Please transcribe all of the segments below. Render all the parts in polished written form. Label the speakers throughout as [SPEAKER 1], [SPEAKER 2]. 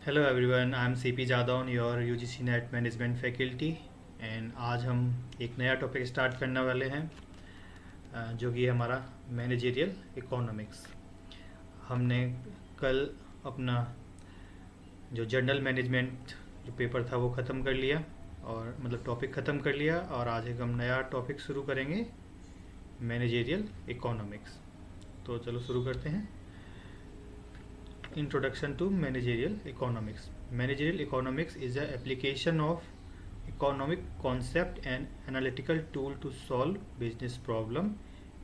[SPEAKER 1] Hello everyone, I am CP Jadaun, your UGC net management faculty. And आज हम एक नया टॉपिक स्टार्ट करने वाले हैं, जो कि हमारा मैनेजरियल इकोनॉमिक्स। हमने कल अपना जो जनरल मैनेजमेंट जो पेपर था वो ख़त्म कर लिया, और मतलब टॉपिक ख़त्म कर लिया, और आज एक हम नया टॉपिक शुरू करेंगे, मैनेजरियल इकोनॉमिक्स। तो चलो शुरू करते हैं। Introduction to Managerial Economics. Managerial economics is the application of economic concept and analytical tool to solve business problem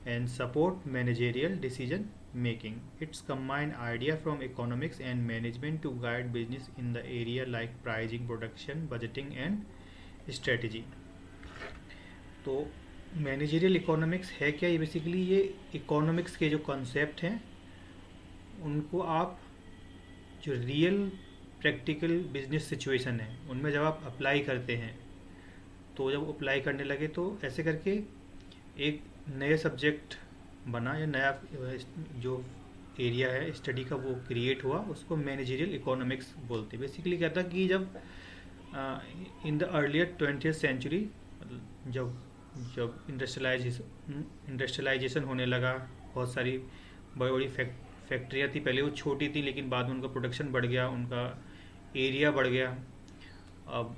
[SPEAKER 1] and support managerial decision making. It's combined idea from economics and management to guide business in the area like pricing, production, budgeting and strategy. तो managerial economics है क्या? ये basically ये economics के जो concept हैं उनको आप जो रियल प्रैक्टिकल बिजनेस सिचुएशन है उनमें जब आप अप्लाई करते हैं, तो जब अप्लाई करने लगे तो ऐसे करके एक नए सब्जेक्ट बना, या नया जो एरिया है स्टडी का वो क्रिएट हुआ, उसको मैनेजरियल इकोनॉमिक्स बोलते हैं। बेसिकली क्या था कि जब in the earlier 20th century, जब जब इंडस्ट्रियलाइजेशन होने लगा, बहुत सारी बड़ी बड़ी फैक्ट्रियाँ थी। पहले वो छोटी थी, लेकिन बाद में उनका प्रोडक्शन बढ़ गया, उनका एरिया बढ़ गया। अब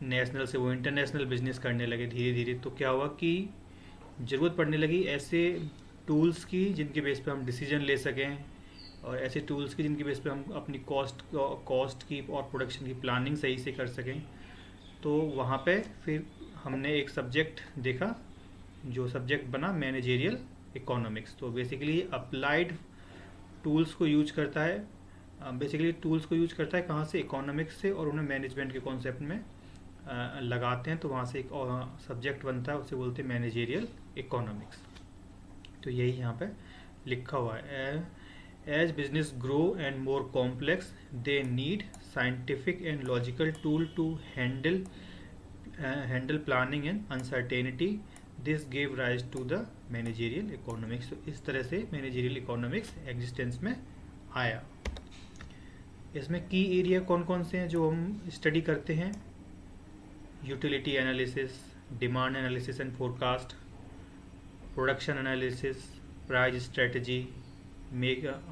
[SPEAKER 1] नेशनल से वो इंटरनेशनल बिजनेस करने लगे धीरे धीरे। तो क्या हुआ कि ज़रूरत पड़ने लगी ऐसे टूल्स की जिनके बेस पे हम डिसीजन ले सकें, और ऐसे टूल्स की जिनके बेस पे हम अपनी कॉस्ट की और प्रोडक्शन की प्लानिंग सही से कर सकें। तो वहाँ पे फिर हमने एक सब्जेक्ट देखा, जो सब्जेक्ट बना मैनेजरियल इकोनॉमिक्स। तो बेसिकली अप्लाइड टूल्स को यूज करता है, बेसिकली टूल्स को यूज करता है कहाँ से? इकोनॉमिक्स से, और उन्हें मैनेजमेंट के कॉन्सेप्ट में लगाते हैं। तो वहाँ से एक सब्जेक्ट बनता है, उसे बोलते हैं मैनेजरियल इकोनॉमिक्स। तो यही यहाँ पे लिखा हुआ है। As business grow and more complex, they need scientific and logical tool to handle planning and uncertainty. This gave rise to the managerial economics. तो इस तरह से मैनेजरियल इकोनॉमिक्स एग्जिस्टेंस में आया। इसमें की एरिया कौन कौन से हैं जो हम स्टडी करते हैं? Utility analysis, demand analysis and forecast, production analysis, price strategy,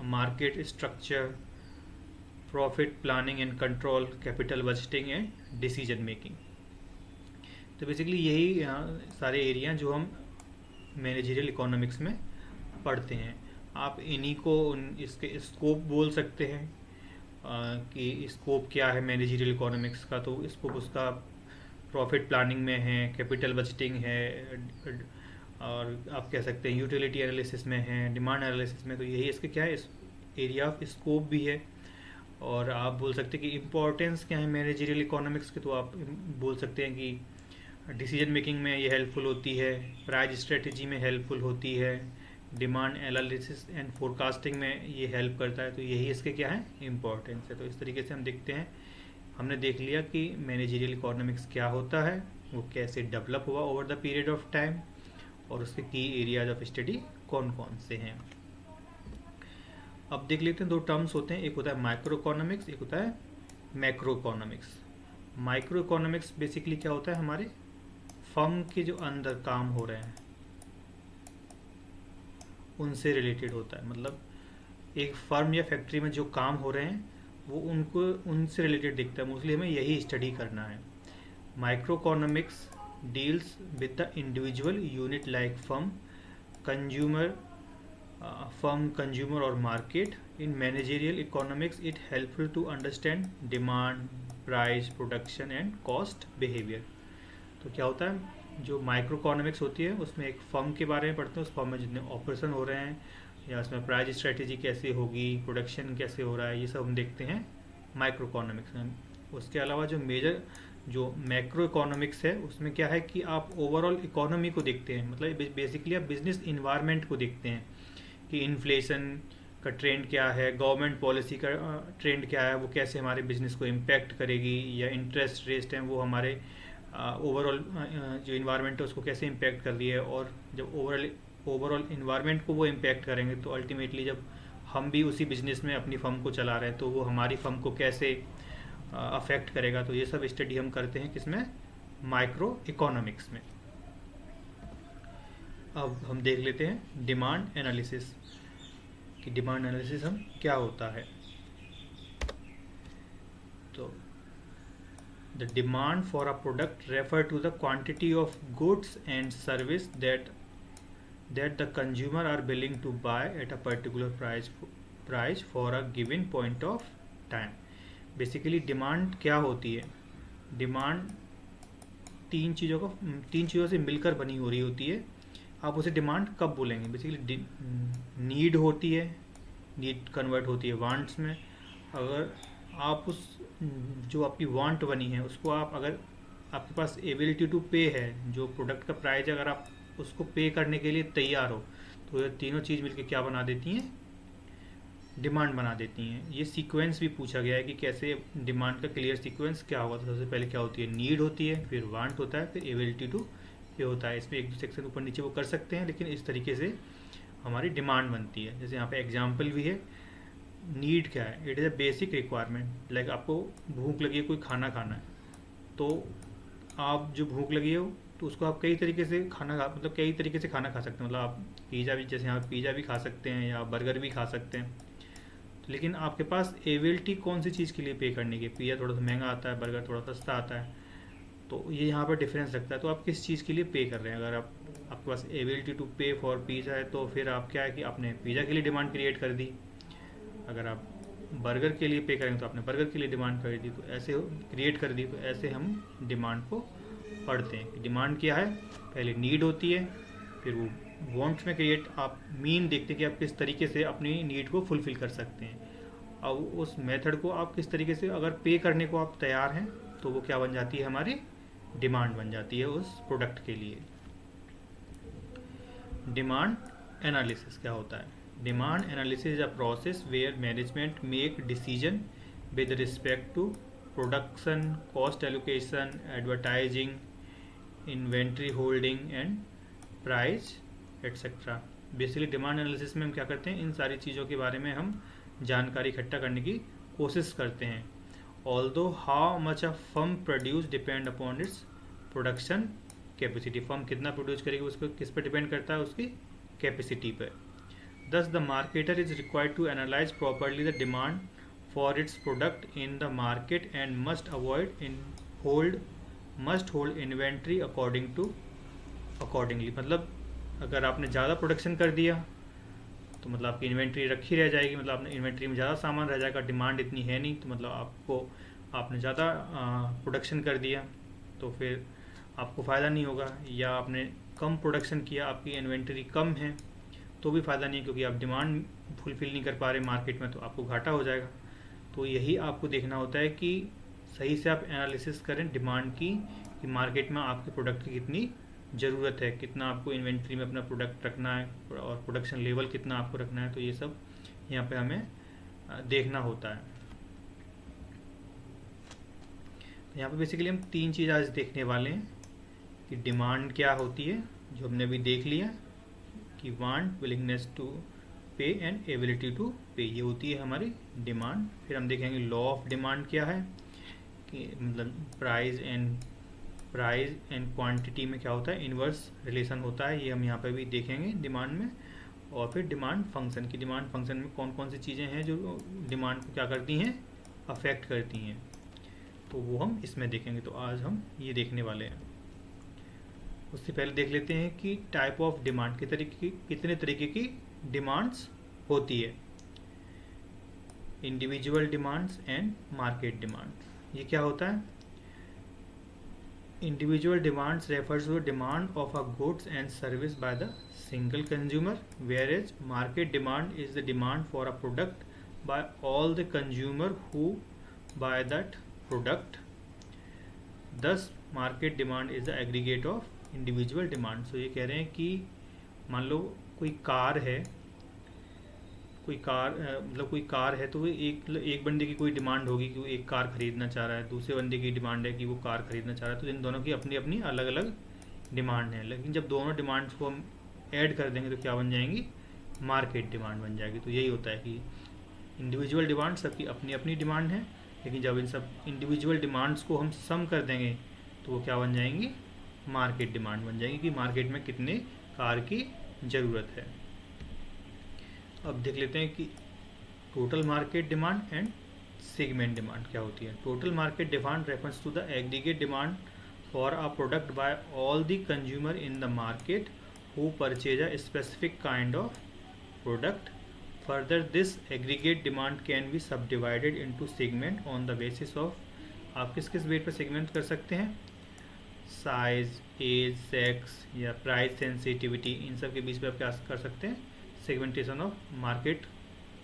[SPEAKER 1] market structure, profit planning and control, capital budgeting and decision making. तो बेसिकली यही सारे एरिया जो हम मैनेजरियल इकोनॉमिक्स में पढ़ते हैं। आप इन्हीं को इसके स्कोप बोल सकते हैं, कि स्कोप क्या है मैनेजरियल इकोनॉमिक्स का। तो स्कोप उसका प्रॉफिट प्लानिंग में है, कैपिटल बजटिंग है, और आप कह सकते हैं यूटिलिटी एनालिसिस में है, डिमांड एनालिसिस में। तो यही इसके क्या है, इस एरिया ऑफ स्कोप भी है। और आप बोल सकते हैं कि इम्पोर्टेंस क्या है मैनेजरियल इकोनॉमिक्स के। तो आप बोल सकते हैं कि डिसीजन मेकिंग में ये हेल्पफुल होती है, प्राइस स्ट्रेटजी में हेल्पफुल होती है, डिमांड एनालिसिस एंड फोरकास्टिंग में ये हेल्प करता है। तो यही इसके क्या है, इम्पोर्टेंस है। तो इस तरीके से हम देखते हैं, हमने देख लिया कि मैनेजरियल इकोनॉमिक्स क्या होता है, वो कैसे डेवलप हुआ over the period of time, और उसके की एरियाज ऑफ स्टडी कौन कौन से हैं। अब देख लेते हैं, दो टर्म्स होते हैं, एक होता है माइक्रो इकोनॉमिक्स, एक होता है macro economics. Micro economics basically क्या होता है, हमारे फर्म के जो अंदर काम हो रहे हैं उनसे रिलेटेड होता है। मतलब एक फर्म या फैक्ट्री में जो काम हो रहे हैं वो उनको उनसे रिलेटेड दिखता है। मोस्टली हमें यही स्टडी करना है। Microeconomics deals with the individual unit like firm, consumer और market. In managerial economics it helpful to understand demand, price, production and cost behaviour. तो क्या होता है, जो माइक्रो इकोनॉमिक्स होती है उसमें एक फर्म के बारे में पढ़ते हैं, उस फर्म में जितने ऑपरेशन हो रहे हैं, या उसमें प्राइस स्ट्रेटेजी कैसे होगी, प्रोडक्शन कैसे हो रहा है, ये सब हम देखते हैं माइक्रो इकोनॉमिक्स में। उसके अलावा जो मैक्रो इकोनॉमिक्स है उसमें क्या है कि आप ओवरऑल इकोनॉमी को देखते हैं। मतलब बेसिकली आप बिजनेस इन्वायरमेंट को देखते हैं कि इन्फ्लेशन का ट्रेंड क्या है, गवर्नमेंट पॉलिसी का ट्रेंड क्या है, वो कैसे हमारे बिजनेस को इम्पैक्ट करेगी, या इंटरेस्ट रेट हैं वो हमारे ओवरऑल जो इन्वायरमेंट है उसको कैसे इम्पैक्ट कर रही है। और जब ओवरऑल इन्वायरमेंट को वो इम्पैक्ट करेंगे तो अल्टीमेटली जब हम भी उसी बिजनेस में अपनी फर्म को चला रहे हैं तो वो हमारी फर्म को कैसे अफेक्ट करेगा। तो ये सब स्टडी हम करते हैं किसमें, माइक्रो इकोनॉमिक्स में। अब हम देख लेते हैं डिमांड एनालिसिस कि डिमांड एनालिसिस हम क्या होता है। तो the demand for a product refer to the quantity of goods and service that the consumer are willing to buy at a particular price for a given point of time. Basically demand क्या होती है, demand तीन चीज़ों से मिलकर बनी हो रही होती है। आप उसे डिमांड कब बोलेंगे, बेसिकली नीड होती है, नीड कन्वर्ट होती है वांट्स में। अगर आप उस जो आपकी वांट बनी है उसको आप, अगर आपके पास एबिलिटी टू पे है, जो प्रोडक्ट का प्राइस अगर आप उसको पे करने के लिए तैयार हो, तो ये तीनों चीज़ मिलकर क्या बना देती हैं, डिमांड बना देती हैं। ये सीक्वेंस भी पूछा गया है कि कैसे डिमांड का क्लियर सीक्वेंस क्या होगा। तो सबसे पहले क्या होती है, नीड होती है, फिर वांट होता है, फिर एबिलिटी टू पे होता है। इसमें एक दो सेक्शन ऊपर नीचे वो कर सकते हैं, लेकिन इस तरीके से हमारी डिमांड बनती है। जैसे यहाँ पे एग्जाम्पल भी है, नीड क्या है, it is a basic requirement. Like आपको भूख लगी है, कोई खाना खाना है, तो आप जो भूख लगी है तो उसको आप कई तरीके से मतलब कई तरीके से खाना खा सकते हैं। मतलब आप पिज़्ज़ा भी, जैसे यहाँ पिज़्ज़ा भी खा सकते हैं या बर्गर भी खा सकते हैं। लेकिन आपके पास एबिलिटी कौन सी चीज़ के लिए पे करने की, पिज़्ज़ा थोड़ा सा महंगा आता है, बर्गर थोड़ा सस्ता आता है, तो ये यहाँ पर डिफरेंस रखता है। तो आप किस चीज़ के लिए पे कर रहे हैं। अगर आपके पास एबिलिटी टू पे फॉर पिज़्ज़ा है, तो फिर आप क्या है कि आपने पिज़्ज़ा के लिए डिमांड क्रिएट कर दी। अगर आप बर्गर के लिए पे करेंगे तो आपने बर्गर के लिए डिमांड कर दी, तो ऐसे क्रिएट कर दी। तो ऐसे हम डिमांड को पढ़ते हैं कि डिमांड क्या है, पहले नीड होती है, फिर वो वांट्स में क्रिएट आप मीन देखते हैं कि आप किस तरीके से अपनी नीड को फुलफिल कर सकते हैं। अब उस मेथड को आप किस तरीके से, अगर पे करने को आप तैयार हैं, तो वो क्या बन जाती है, हमारी डिमांड बन जाती है उस प्रोडक्ट के लिए। डिमांड एनालिसिस क्या होता है, demand analysis is a process where management make decision with respect to production, cost allocation, advertising, inventory holding and price etcetera. Basically demand analysis में हम क्या करते हैं, इन सारी चीज़ों के बारे में हम जानकारी इकट्ठा करने की कोशिश करते हैं। Although how much a firm produce depend upon its production capacity. Firm कितना प्रोड्यूस करेगी उसको किस पर डिपेंड करता है, उसकी कैपेसिटी पर। Thus, the marketer is required to analyze properly the demand for its product in the market and must hold inventory accordingly। मतलब अगर आपने ज़्यादा प्रोडक्शन कर दिया तो मतलब आपकी इन्वेंट्री रखी रह जाएगी, मतलब आपने इन्वेंट्री में ज़्यादा सामान रह जाएगा, डिमांड इतनी है नहीं, तो मतलब आपने ज़्यादा प्रोडक्शन कर दिया तो फिर आपको फ़ायदा नहीं होगा। या आपने कम प्रोडक्शन किया, आपकी इन्वेंट्री कम है, तो भी फ़ायदा नहीं, क्योंकि आप डिमांड फुलफ़िल नहीं कर पा रहे मार्केट में, तो आपको घाटा हो जाएगा। तो यही आपको देखना होता है कि सही से आप एनालिसिस करें डिमांड की, कि मार्केट में आपके प्रोडक्ट की कितनी ज़रूरत है, कितना आपको इन्वेंट्री में अपना प्रोडक्ट रखना है, और प्रोडक्शन लेवल कितना आपको रखना है। तो ये सब यहाँ पे हमें देखना होता है। तो यहाँ पे बेसिकली हम तीन चीज़ आज देखने वाले हैं कि डिमांड क्या होती है, जो हमने अभी देख लिया कि वांट, विलिंगनेस टू पे एंड एबिलिटी टू पे, ये होती है हमारी डिमांड। फिर हम देखेंगे लॉ ऑफ डिमांड क्या है, कि मतलब प्राइस एंड क्वांटिटी में क्या होता है, इन्वर्स रिलेशन होता है, ये हम यहाँ पे भी देखेंगे डिमांड में। और फिर डिमांड फंक्शन की, डिमांड फंक्शन में कौन कौन सी चीज़ें हैं जो डिमांड को क्या करती हैं, अफेक्ट करती हैं, तो वो हम इसमें देखेंगे। तो आज हम ये देखने वाले हैं। उससे पहले देख लेते हैं कि टाइप ऑफ डिमांड कितने तरीके की डिमांड्स होती है। Individual demands and market demand. ये क्या होता है, individual demands refers to demand of a goods and service by the single consumer, whereas market demand is the demand for a product by all the consumer who buy that product. Thus market demand is the aggregate of individual demand. So ये कह रहे हैं कि मान लो कोई car है, मतलब कोई कार है, तो वो एक बंदे की कोई डिमांड होगी कि वो एक कार खरीदना चाह रहा है, दूसरे बंदे की डिमांड है कि वो कार खरीदना चाह रहा है। तो इन दोनों की अपनी अपनी अलग अलग डिमांड है, लेकिन जब दोनों डिमांड्स को हम ऐड कर देंगे तो क्या बन जाएंगी, मार्केट डिमांड बन जाएगी। तो यही होता है कि इंडिविजुअल डिमांड सबकी अपनी अपनी डिमांड है, लेकिन जब इन सब इंडिविजुअल डिमांड्स को हम सम कर देंगे तो वो क्या बन जाएंगी, मार्केट डिमांड बन जाएगी कि मार्केट में कितने कार की ज़रूरत है। अब देख लेते हैं कि total market demand and segment demand क्या होती है। Total market demand refers to the aggregate demand for a product by all the consumer in the market who purchase a specific kind of product. Further this aggregate demand can be subdivided into segment on the basis of, आप किस किस weight पर segment कर सकते हैं, size, age, sex या price sensitivity, इन सब के बीच पे आप क्या कर सकते हैं, सेगमेंटेशन ऑफ मार्केट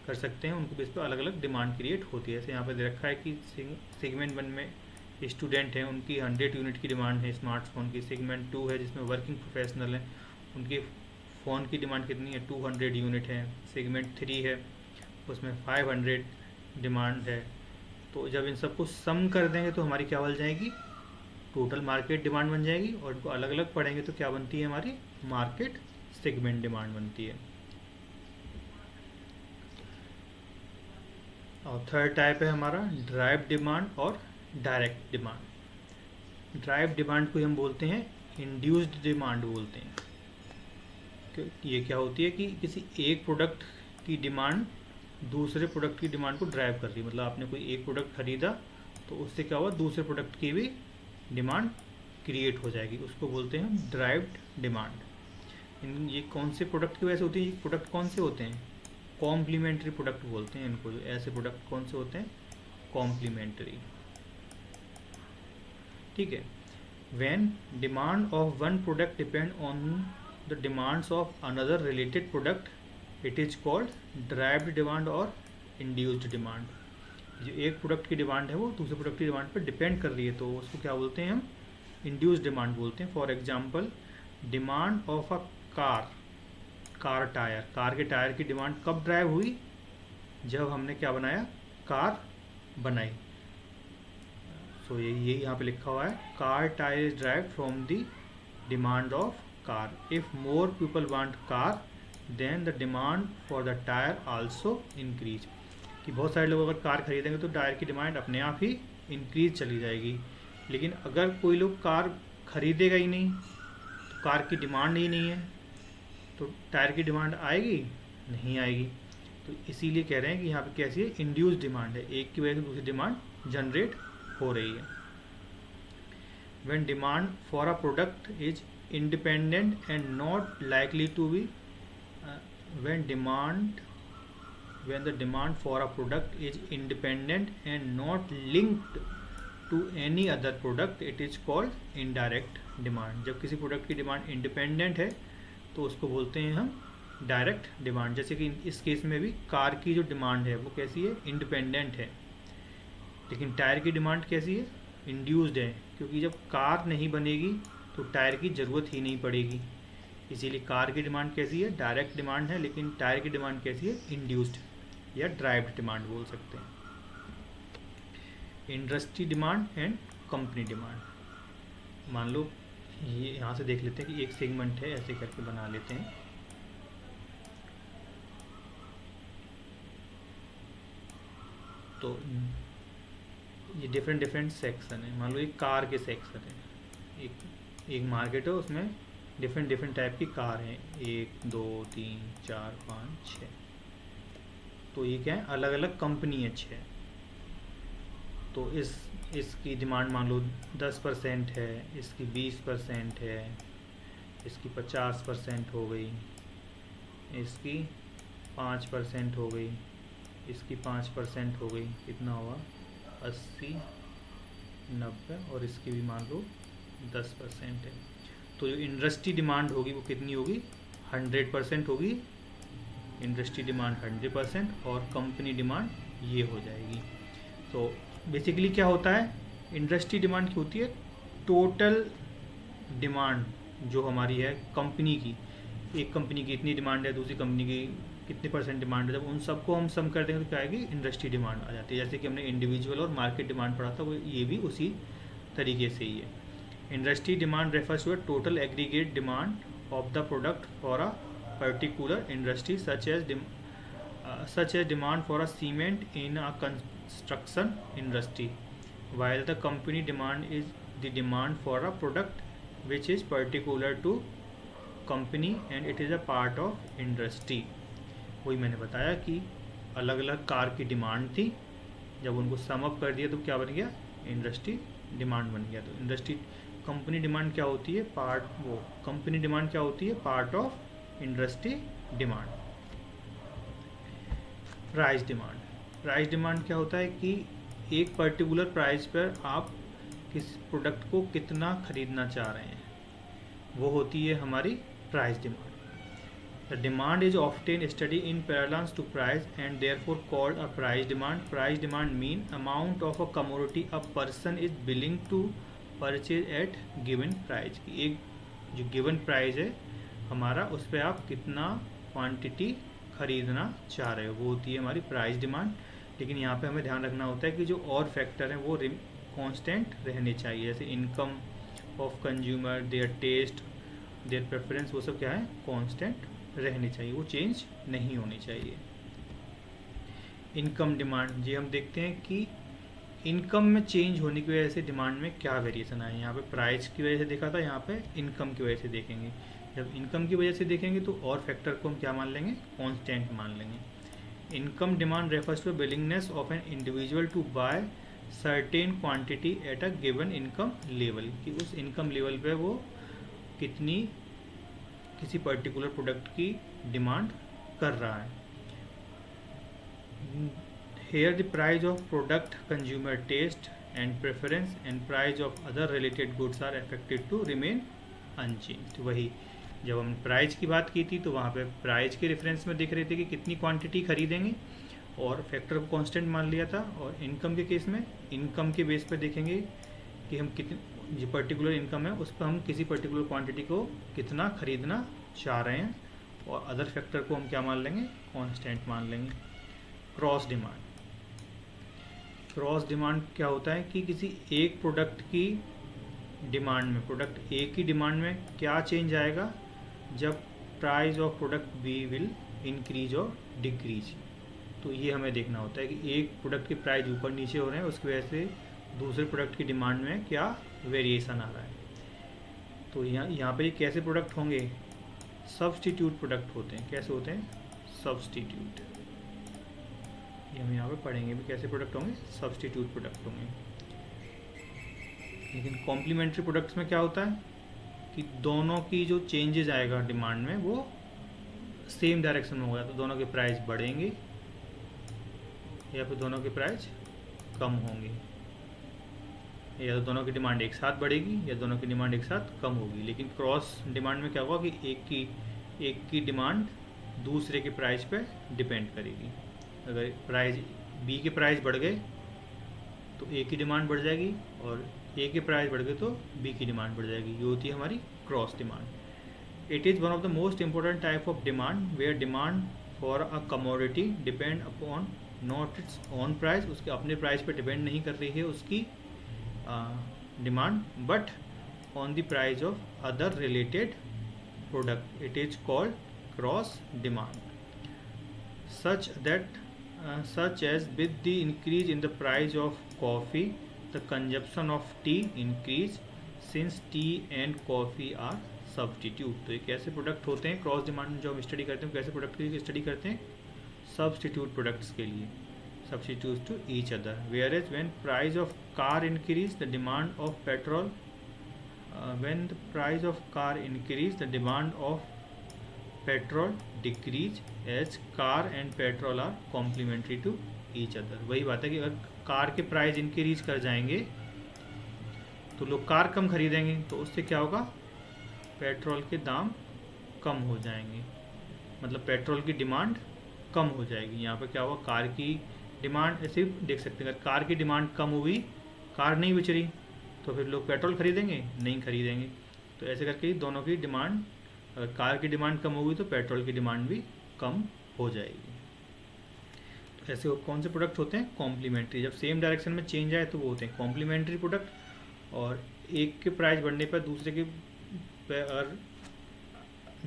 [SPEAKER 1] कर सकते हैं। उनके बेस पे अलग अलग डिमांड क्रिएट होती है। जैसे यहाँ पे दे रखा है कि सेगमेंट 1 में स्टूडेंट हैं, उनकी 100 यूनिट की डिमांड है स्मार्टफोन की। सेगमेंट 2 है जिसमें वर्किंग प्रोफेशनल हैं, उनकी फ़ोन की डिमांड कितनी है, 200 यूनिट है। सेगमेंट 3 है उसमें 500 डिमांड है। तो जब इन सबको सम कर देंगे तो हमारी क्या बन जाएगी, टोटल मार्केट डिमांड बन जाएगी। और इनको अलग अलग पढ़ेंगे तो क्या बनती है हमारी, मार्केट सेगमेंट डिमांड बनती है। और थर्ड टाइप है हमारा ड्राइव डिमांड और डायरेक्ट डिमांड। ड्राइव डिमांड को हम बोलते हैं इंड्यूस्ड डिमांड बोलते हैं। ये क्या होती है कि किसी एक प्रोडक्ट की डिमांड दूसरे प्रोडक्ट की डिमांड को ड्राइव कर रही है। मतलब आपने कोई एक प्रोडक्ट खरीदा तो उससे क्या हुआ, दूसरे प्रोडक्ट की भी डिमांड क्रिएट हो जाएगी, उसको बोलते हैं ड्राइव्ड डिमांड। ये कौन से प्रोडक्ट की वजह से होती है, ये प्रोडक्ट कौन से होते हैं, कॉम्प्लीमेंट्री प्रोडक्ट बोलते हैं इनको। जो ऐसे प्रोडक्ट कौन से होते हैं, कॉम्प्लीमेंट्री, ठीक है। When demand of one product depend on the demands of another related product it is called derived demand और इंड्यूस्ड डिमांड। जो एक प्रोडक्ट की डिमांड है वो दूसरे प्रोडक्ट की डिमांड पर डिपेंड कर रही है तो उसको क्या बोलते हैं, हम इंड्यूस्ड डिमांड बोलते हैं। For example demand of a car tyre, car के टायर की डिमांड कब ड्राइव हुई, जब हमने क्या बनाया, कार बनाई। सो ये यहाँ पे लिखा हुआ है, car tyre is drive from the demand of car. If more people want car then the demand for the tyre also increase. कि बहुत सारे लोग अगर कार खरीदेंगे तो टायर की डिमांड अपने आप ही इंक्रीज चली जाएगी। लेकिन अगर कोई लोग कार खरीदेगा ही नहीं तो कार की डिमांड ही नहीं है तो टायर की डिमांड आएगी, नहीं आएगी। तो इसीलिए कह रहे हैं कि यहाँ पे कैसी है, इंड्यूस डिमांड है, एक की वजह से दूसरी डिमांड जनरेट हो रही है। When demand for a product is independent and not likely to be when the demand for a product is independent and not linked to any other product it is called indirect demand। जब किसी product की demand independent है तो उसको बोलते हैं हम direct demand. जैसे कि इस केस में भी कार की जो डिमांड है वो कैसी है, इंडिपेंडेंट है। लेकिन टायर की डिमांड कैसी है, इंड्यूस्ड है, क्योंकि जब कार नहीं बनेगी तो टायर की ज़रूरत ही नहीं पड़ेगी। इसीलिए कार की डिमांड कैसी है, डायरेक्ट डिमांड है, लेकिन टायर की डिमांड कैसी है, इंड्यूस्ड या ड्राइव्ड डिमांड बोल सकते हैं। Industry demand and company demand. मान लो ये यहाँ से देख लेते हैं कि एक सेगमेंट है, ऐसे करके बना लेते हैं। तो ये डिफरेंट सेक्शन है। मान लो एक कार के सेक्शन है, एक मार्केट है, उसमें डिफरेंट टाइप की कार हैं, 1 2 3 4 5 6। तो ये क्या है, अलग अलग कंपनी है 6। तो इसकी डिमांड मान लो 10% है, इसकी 20% है, इसकी 50% हो गई, इसकी 5% हो गई, इसकी 5% हो गई, कितना हुआ 80 90, और इसकी भी मान लो 10% है। तो जो इंडस्ट्री डिमांड होगी वो कितनी होगी, 100% होगी। इंडस्ट्री डिमांड 100% और कंपनी डिमांड ये हो जाएगी। तो बेसिकली क्या होता है, इंडस्ट्री डिमांड की होती है टोटल डिमांड जो हमारी है कंपनी की। एक कंपनी की इतनी डिमांड है, दूसरी कंपनी की कितने % डिमांड है, जब उन सबको हम सम कर देंगे तो क्या आएगी, इंडस्ट्री डिमांड आ जाती है। जैसे कि हमने इंडिविजुअल और मार्केट डिमांड पढ़ा था, वो ये भी उसी तरीके से ही है। Industry demand refers to a total aggregate demand of the product for a particular industry such as demand for a cement in a construction industry, while the company demand is the demand for a product which is particular to company and it is a part of industry। वही मैंने बताया कि अलग अलग car की demand थी, जब उनको सम अप कर दिया तो क्या बन गया, इंडस्ट्री डिमांड बन गया। तो इंडस्ट्री कंपनी डिमांड क्या होती है, कंपनी डिमांड क्या होती है, part of industry demand. Price demand, price demand क्या होता है कि एक पर्टिकुलर प्राइस पर आप किस प्रोडक्ट को कितना खरीदना चाह रहे हैं, वो होती है हमारी price demand. The demand is often study in parallels to price and therefore called a price demand. Price demand mean amount of a commodity a person is willing to purchase at given price. की एक जो given price है हमारा, उस पर आप कितना quantity खरीदना चाह रहे हो, वो होती है हमारी प्राइस डिमांड। लेकिन यहाँ पे हमें ध्यान रखना होता है कि जो और फैक्टर हैं वो कांस्टेंट रहने चाहिए, जैसे income of consumer, their taste, their preference, वो सब क्या है, कांस्टेंट रहने चाहिए, वो चेंज नहीं होनी चाहिए। इनकम डिमांड, जी हम देखते हैं कि इनकम में चेंज होने की वजह से डिमांड में क्या वेरिएशन आए। यहाँ पे प्राइस की वजह से देखा था, यहाँ पे इनकम की वजह से देखेंगे। जब इनकम की वजह से देखेंगे तो और फैक्टर को हम क्या मान लेंगे, कांस्टेंट मान लेंगे। Income demand refers to willingness of an individual to buy certain quantity at a given income level, कि उस इनकम लेवल पे वो कितनी किसी पर्टिकुलर प्रोडक्ट की डिमांड कर रहा है। Here the price of product, consumer taste and preference and price of other related goods are expected to remain unchanged। वही जब हम प्राइस की बात की थी तो वहाँ पे प्राइस के रेफरेंस में देख रहे थे कि कितनी क्वांटिटी खरीदेंगे और फैक्टर को कांस्टेंट मान लिया था। और इनकम के केस में इनकम के बेस पर देखेंगे कि हम कितनी जो पर्टिकुलर इनकम है उस पर हम किसी पर्टिकुलर क्वांटिटी को कितना खरीदना चाह रहे हैं, और अदर फैक्टर को हम क्या मान लेंगे, कांस्टेंट मान लेंगे। क्रॉस डिमांड, क्रॉस डिमांड क्या होता है कि किसी एक प्रोडक्ट की डिमांड में, प्रोडक्ट ए की डिमांड में क्या चेंज आएगा जब price of product B will increase और डिक्रीज। तो ये हमें देखना होता है कि एक प्रोडक्ट की प्राइस ऊपर नीचे हो रहे हैं, उसकी वजह से दूसरे प्रोडक्ट की डिमांड में क्या वेरिएशन आ रहा है। तो यहाँ पे कैसे प्रोडक्ट होंगे, सब्सटीट्यूट प्रोडक्ट होते हैं। कैसे होते हैं, सब्सटीट्यूट, ये हम यहाँ पे पढ़ेंगे भी कैसे प्रोडक्ट होंगे, सब्सटीट्यूट प्रोडक्ट होंगे। लेकिन कॉम्प्लीमेंट्री प्रोडक्ट्स में क्या होता है कि दोनों की जो चेंजेस आएगा डिमांड में वो सेम डायरेक्शन में होगा, तो दोनों के प्राइस बढ़ेंगे या फिर दोनों के प्राइस कम होंगे, या तो दोनों की डिमांड एक साथ बढ़ेगी या दोनों की डिमांड एक साथ कम होगी। लेकिन क्रॉस डिमांड में क्या होगा कि एक की डिमांड दूसरे के प्राइस पे डिपेंड करेगी। अगर प्राइस बी के प्राइस बढ़ गए तो ए की डिमांड बढ़ जाएगी, और ए के प्राइस बढ़ गए तो बी की डिमांड बढ़ जाएगी। ये होती है हमारी cross demand. It is one of the most important type of demand where demand for a commodity depend upon not its own price, उसके अपने प्राइस पे डिपेंड नहीं कर रही है उसकी demand, but on the price of other related product. It is called cross demand. Such as with the increase in the price of coffee, the consumption of tea increase since tea and coffee are substitute। तो ये कैसे product होते हैं cross demand जो हम study करते हैं, कैसे प्रोडक्ट की स्टडी करते हैं, सब्सटीट्यूट प्रोडक्ट्स के लिए, substitutes to each other। Whereas when price of car increase the demand of petrol, when the price of car increase the demand of petrol decrease as car and petrol are complementary to each other। वही बात है कि अगर car के price increase कर जाएंगे तो लोग कार कम खरीदेंगे, तो उससे क्या होगा, पेट्रोल के दाम कम हो जाएंगे, मतलब पेट्रोल की डिमांड कम हो जाएगी। यहाँ पर क्या होगा, कार की डिमांड ऐसे देख सकते हैं, अगर कार की डिमांड कम हुई, कार नहीं बिच रही, तो फिर लोग पेट्रोल खरीदेंगे, नहीं खरीदेंगे। तो ऐसे करके दोनों की डिमांड, अगर कार की डिमांड कम होगी तो पेट्रोल की डिमांड भी कम हो जाएगी। तो ऐसे कौन से प्रोडक्ट होते हैं, कॉम्प्लीमेंट्री। जब सेम डायरेक्शन में चेंज आए तो वो होते हैं कॉम्प्लीमेंट्री प्रोडक्ट, और एक के प्राइस बढ़ने पर दूसरे के पे अगर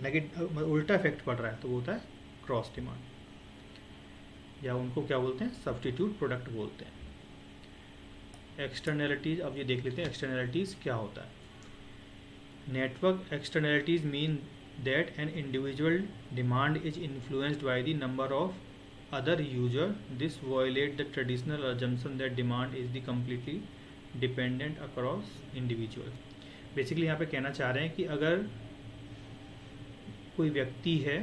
[SPEAKER 1] नेगेटिव उल्टा इफेक्ट पड़ रहा है तो वो होता है क्रॉस डिमांड। या उनको क्या बोलते हैं, सब्स्टिट्यूट प्रोडक्ट बोलते हैं। एक्सटर्नैलिटीज़, अब ये देख लेते हैं एक्सटर्नैलिटीज़ क्या होता है। Network externalities mean that an individual demand is influenced by the number of other user. This violate the traditional assumption that demand is the completely dependent across individual. Basically यहाँ पे कहना चाह रहे हैं कि अगर कोई व्यक्ति है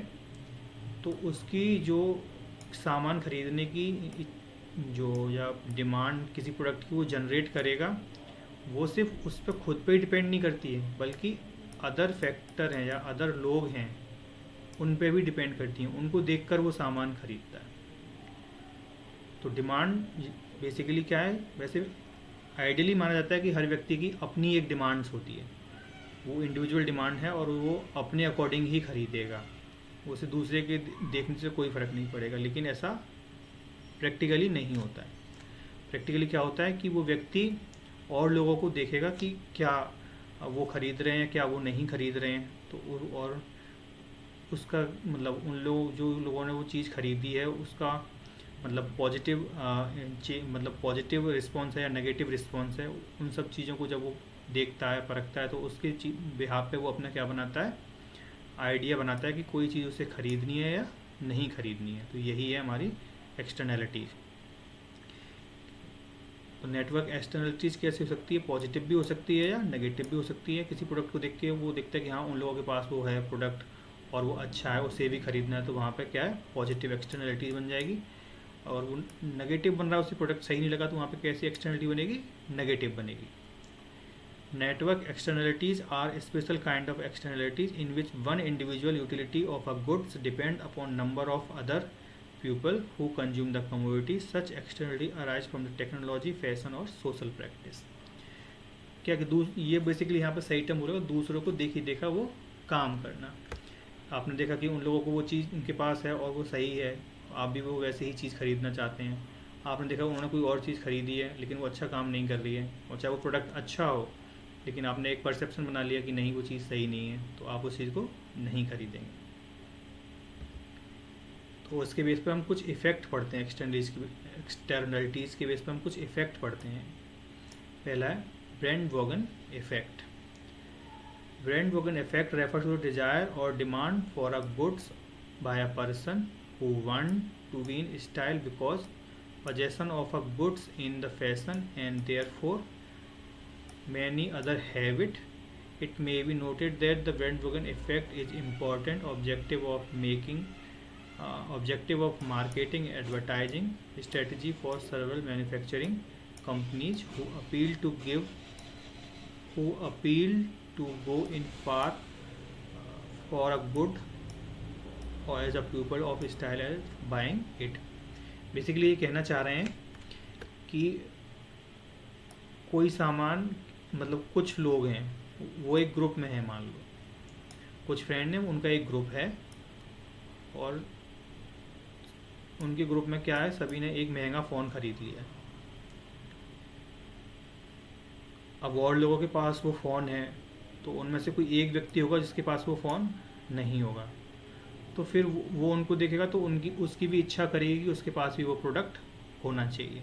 [SPEAKER 1] तो उसकी जो सामान खरीदने की जो या डिमांड किसी प्रोडक्ट की वो जनरेट करेगा, वो सिर्फ उस पर खुद पे ही डिपेंड नहीं करती है, बल्कि अदर फैक्टर हैं या अदर लोग हैं उन पे भी डिपेंड करती हैं, उनको देखकर वो सामान खरीदता है। तो डिमांड बेसिकली क्या है, वैसे आइडियली माना जाता है कि हर व्यक्ति की अपनी एक डिमांड्स होती है, वो इंडिविजुअल डिमांड है और वो अपने अकॉर्डिंग ही खरीदेगा, उसे दूसरे के देखने से कोई फ़र्क नहीं पड़ेगा। लेकिन ऐसा प्रैक्टिकली नहीं होता है। प्रैक्टिकली क्या होता है कि वो व्यक्ति और लोगों को देखेगा कि क्या वो खरीद रहे हैं, क्या वो नहीं खरीद रहे हैं, तो और उसका मतलब उन लोग जो लोगों ने वो चीज़ खरीदी है उसका मतलब पॉजिटिव रिस्पॉन्स है या नेगेटिव रिस्पॉन्स है, उन सब चीज़ों को जब वो देखता है परखता है तो उसके बिहाफ पे वो अपना क्या बनाता है, आइडिया बनाता है कि कोई चीज़ उसे खरीदनी है या नहीं खरीदनी है। तो यही है हमारी एक्सटर्नैलिटीज़। तो नेटवर्क एक्सटर्नलिटीज़ कैसे हो सकती है, पॉजिटिव भी हो सकती है या नेगेटिव भी हो सकती है। किसी प्रोडक्ट को देख के वो देखता है कि हाँ उन लोगों के पास वो है प्रोडक्ट और वो अच्छा है, उसे भी खरीदना है, तो वहाँ पे क्या है, पॉजिटिव एक्सटर्नलिटीज़ बन जाएगी। और वो नेगेटिव बन रहा है, उसे प्रोडक्ट सही नहीं लगा, तो वहाँ पे कैसी एक्सटर्नलिटी बनेगी, नेगेटिव बनेगी। Network externalities are special kind of externalities in which one individual utility of a goods depend upon number of other people who consume the commodity. Such externality arise from the technology, fashion और social practice. क्या कि ये basically यहाँ पे सही term बोलेगा, दूसरों को देखी देखा वो काम करना। आपने देखा कि उन लोगों को वो चीज़ उनके पास है और वो सही है, आप भी वो वैसे ही चीज़ खरीदना चाहते हैं। आपने देखा उन्होंने कोई और चीज़ खरीदी है लेकिन वो अच्छा काम नहीं कर रही है, और चाहे वो प्रोडक्ट अच्छा हो लेकिन आपने एक परसेप्शन बना लिया कि नहीं वो चीज़ सही नहीं है, तो आप उस चीज़ को नहीं खरीदेंगे। तो उसके बेस पे हम कुछ इफ़ेक्ट पढ़ते हैं, एक्सटर्नलिटीज़ के बेस पे हम कुछ इफ़ेक्ट पढ़ते हैं। पहला है bandwagon effect. Bandwagon effect refers to desire और demand for a goods by a person who want to be in style because possession of a goods in the fashion and therefore many other have it. It may be noted that the brand wagon effect is important objective of marketing advertising strategy for several manufacturing companies who appeal to go in far for a good or as a pupil of style as buying it. Basically ये कहना चाह रहे हैं कि कोई सामान मतलब कुछ लोग हैं, वो एक ग्रुप में है, मान लो कुछ फ्रेंड हैं, उनका एक ग्रुप है और उनके ग्रुप में क्या है, सभी ने एक महंगा फ़ोन खरीद लिया। अब और लोगों के पास वो फ़ोन है तो उनमें से कोई एक व्यक्ति होगा जिसके पास वो फ़ोन नहीं होगा, तो फिर वो उनको देखेगा तो उसकी भी इच्छा करेगी कि उसके पास भी वो प्रोडक्ट होना चाहिए।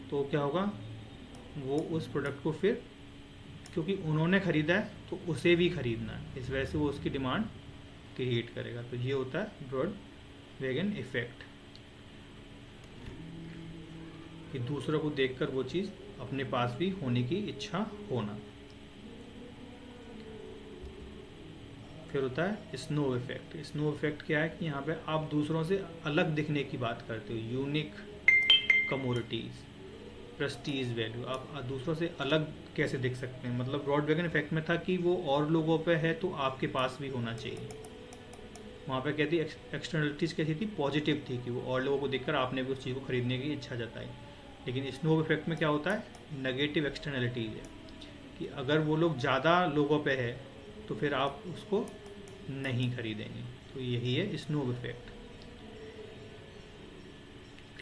[SPEAKER 1] तो क्या होगा, वो उस प्रोडक्ट को फिर क्योंकि उन्होंने ख़रीदा है तो उसे भी ख़रीदना है, इस वजह से वो उसकी डिमांड क्रिएट करेगा। तो ये होता है ब्रॉड वैगन इफेक्ट, कि दूसरों को देखकर वो चीज़ अपने पास भी होने की इच्छा होना। फिर होता है स्नो इफेक्ट। स्नो इफेक्ट क्या है कि यहाँ पे आप दूसरों से अलग दिखने की बात करते हो, यूनिक कमोडिटीज़, प्रेस्टीज वैल्यू, आप दूसरों से अलग कैसे दिख सकते हैं। मतलब ब्रॉड वैगन इफेक्ट में था कि वो और लोगों पे है तो आपके पास भी होना चाहिए। वहाँ पे कहती एक्सटर्नलिटीज़ कैसी थी, पॉजिटिव थी, कि वो और लोगों को देखकर आपने भी उस चीज़ को खरीदने की इच्छा जताई। लेकिन स्नो इफेक्ट में क्या होता है, नेगेटिव एक्सटर्नलिटीज़ है कि अगर वो लोग ज़्यादा लोगों पे है तो फिर आप उसको नहीं खरीदेंगे। तो यही है snob effect.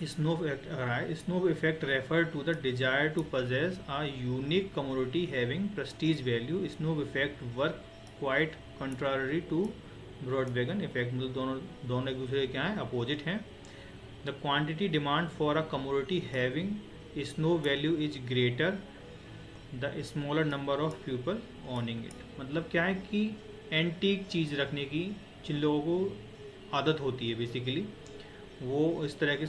[SPEAKER 1] Snob effect refer to the desire to possess a unique commodity having prestige value. Snow effect work quite contrary to broad wagon effect. मतलब दोनों एक दूसरे के क्या हैं, अपोजिट हैं। The quantity demand for a commodity having snob value is greater the smaller number of people owning it. मतलब क्या है कि एंटीक चीज़ रखने की जिन लोगों को आदत होती है बेसिकली, वो इस तरह के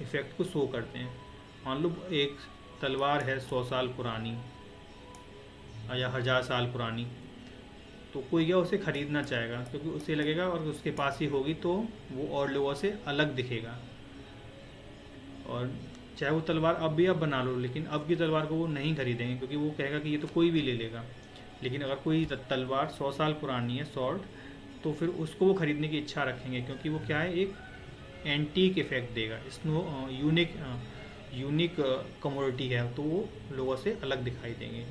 [SPEAKER 1] इफ़ेक्ट को शो करते हैं। मान लो एक तलवार है 100 साल पुरानी या 1000 साल पुरानी, तो कोई क्या उसे ख़रीदना चाहेगा, क्योंकि उसे लगेगा और उसके पास ही होगी तो वो और लोगों से अलग दिखेगा। और चाहे वो तलवार अब भी आप बना लो, लेकिन अब की तलवार को वो नहीं खरीदेंगे, क्योंकि वो कहेगा कि ये तो कोई भी ले लेगा। लेकिन अगर कोई तलवार 100 साल पुरानी है, स्वॉर्ड, तो फिर उसको वो खरीदने की इच्छा रखेंगे, क्योंकि वो क्या है, एक एंटीक इफेक्ट देगा, स्नो यूनिक कमोडिटी है, तो वो लोगों से अलग दिखाई देंगे।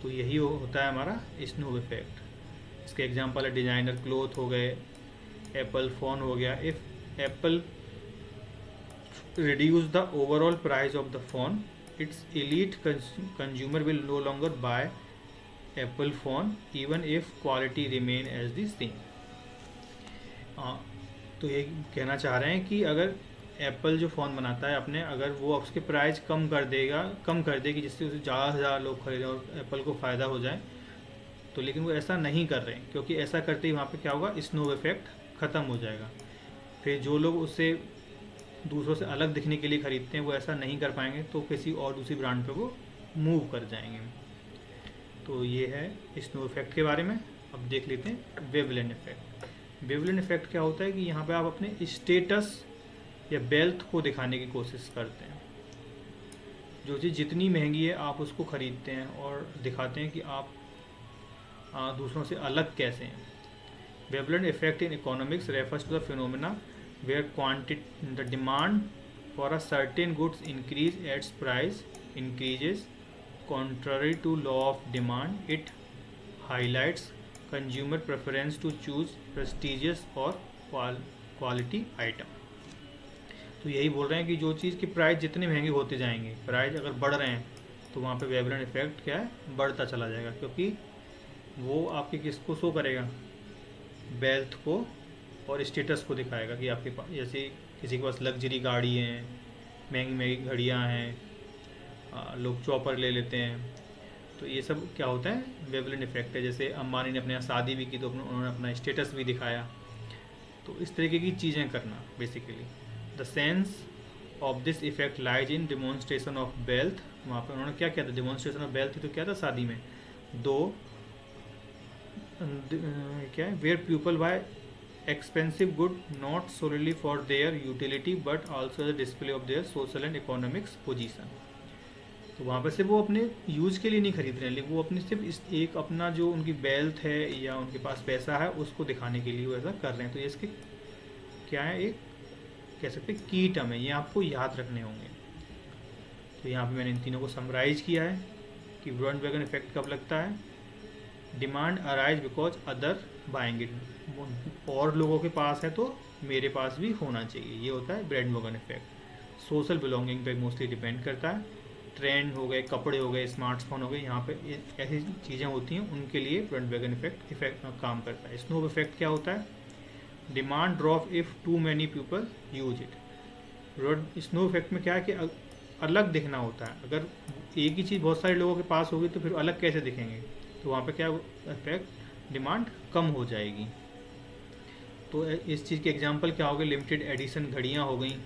[SPEAKER 1] तो यही होता है हमारा स्नो इफेक्ट। इसके एग्जांपल है डिजाइनर क्लोथ हो गए, एप्पल फ़ोन हो गया। If Apple reduce the overall price of the phone, its elite consumer will no longer buy Apple phone even if quality remain as the same। तो ये कहना चाह रहे हैं कि अगर एप्पल जो फ़ोन बनाता है अपने, अगर वो उसके प्राइस कम कर देगी जिससे उसे ज़्यादा से ज़्यादा लोग खरीदें और एप्पल को फ़ायदा हो जाए, तो लेकिन वो ऐसा नहीं कर रहे हैं, क्योंकि ऐसा करते ही वहाँ पे क्या होगा, स्नो इफेक्ट ख़त्म हो जाएगा। फिर जो लोग उससे दूसरों से अलग दिखने के लिए ख़रीदते हैं वो ऐसा नहीं कर पाएंगे, तो किसी और दूसरी ब्रांड पे वो मूव कर जाएंगे। तो ये है स्नो इफेक्ट के बारे में। अब देख लेते हैं वेवलेन इफेक्ट। वेवलेन इफेक्ट क्या होता है कि यहाँ पे आप अपने स्टेटस या वेल्थ को दिखाने की कोशिश करते हैं। जो चीज़ जितनी महंगी है आप उसको ख़रीदते हैं और दिखाते हैं कि आप दूसरों से अलग कैसे हैं। Veblen effect in economics refers to the phenomena where the demand for a certain goods increase as price increases. Contrary to law of demand, it highlights consumer preference to choose prestigious or quality item। तो यही बोल रहे हैं कि जो चीज़ की price जितने महंगे होते जाएंगे, प्राइस अगर बढ़ रहे हैं, तो वहाँ पे वेवलेन इफेक्ट क्या है, बढ़ता चला जाएगा, क्योंकि वो आपके किसको शो करेगा, वेल्थ को और स्टेटस को दिखाएगा कि आपके पास, जैसे किसी के पास लग्जरी गाड़ी हैं, महंगी महंगी घड़ियाँ हैं, लोग चॉपर ले लेते हैं, तो ये सब क्या होता है, वेवलेन इफेक्ट है। जैसे अंबानी ने अपने यहाँ शादी भी की तो उन्होंने अपना स्टेटस भी दिखाया। तो इस तरीके की चीज़ें करना basically. The sense of this effect lies in demonstration of wealth. वहाँ पर उन्होंने क्या किया था, डिमॉन्स्ट्रेशन ऑफ वेल्थ ही तो क्या था शादी में, दो क्या है, where people buy expensive good not solely for their utility but also the display of their social and economics position। तो वहाँ पर सिर्फ वो अपने यूज़ के लिए नहीं खरीद रहे हैं, लेकिन वो अपनी सिर्फ इस एक अपना जो उनकी वेल्थ है या उनके पास पैसा है उसको दिखाने के लिए वो ऐसा कर रहे हैं। तो ये इसके क्या है, एक कह सकते हैं की टर्म है, ये आपको याद रखने होंगे। तो यहाँ पे मैंने इन तीनों को समराइज़ किया है कि ब्रॉन्ड वैगन इफेक्ट कब लगता है, demand arise because other buying it, और लोगों के पास है तो मेरे पास भी होना चाहिए, ये होता है ब्रैंडवैगन इफेक्ट। सोशल बिलोंगिंग पे मोस्टली डिपेंड करता है। ट्रेंड हो गए, कपड़े हो गए, स्मार्टफोन हो गए, यहाँ पे ऐसी चीज़ें होती हैं उनके लिए ब्रैंडवैगन इफेक्ट काम करता है। स्नो इफेक्ट क्या होता है, demand drop if two many people use it. Snow effect में क्या है कि अलग दिखना होता है, अगर एक ही चीज़ बहुत सारे लोगों के पास होगी तो फिर अलग कैसे दिखेंगे, तो वहाँ पे क्या इफेक्ट, डिमांड कम हो जाएगी। तो इस चीज़ के एग्जांपल क्या हो गए, लिमिटेड एडिशन घड़ियाँ हो गई,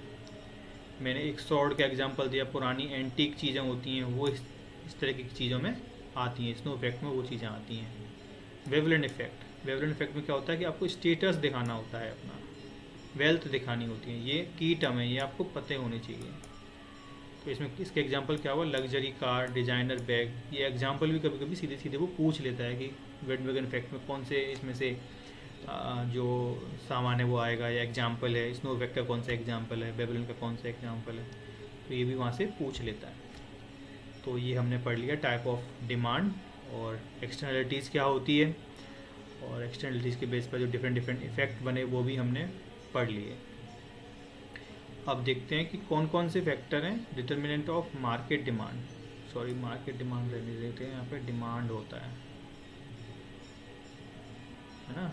[SPEAKER 1] मैंने एक सॉर्ड का एग्जांपल दिया, पुरानी एंटीक चीज़ें होती हैं वो इस तरह की चीज़ों में आती हैं, स्नो इफेक्ट में वो चीज़ें आती हैं। वेवलेन इफेक्ट में क्या होता है कि आपको स्टेटस दिखाना होता है, अपना वेल्थ दिखानी होती है, ये की टर्म है, ये आपको पते होने चाहिए। तो इसमें इसके एग्जांपल क्या हुआ, लग्जरी कार, डिजाइनर बैग, ये एग्जांपल भी कभी कभी सीधे सीधे वो पूछ लेता है कि ब्रैंडवैगन इफेक्ट में कौन से इसमें से जो सामान है वो आएगा, या एग्जांपल है, स्नो इफेक्ट का कौन सा एग्जांपल है, वेवलेन का कौन सा एग्जांपल है, तो ये भी वहाँ से पूछ लेता है। तो ये हमने पढ़ लिया टाइप ऑफ डिमांड और एक्सटर्नलिटीज़ क्या होती है, और एक्सटर्नलिटीज़ के बेस पर जो डिफरेंट इफेक्ट बने वो भी हमने पढ़ लिए। अब देखते हैं कि कौन कौन से फैक्टर हैं determinant of market demand. Sorry, market demand रहने देते हैं, यहाँ पे डिमांड होता है ना।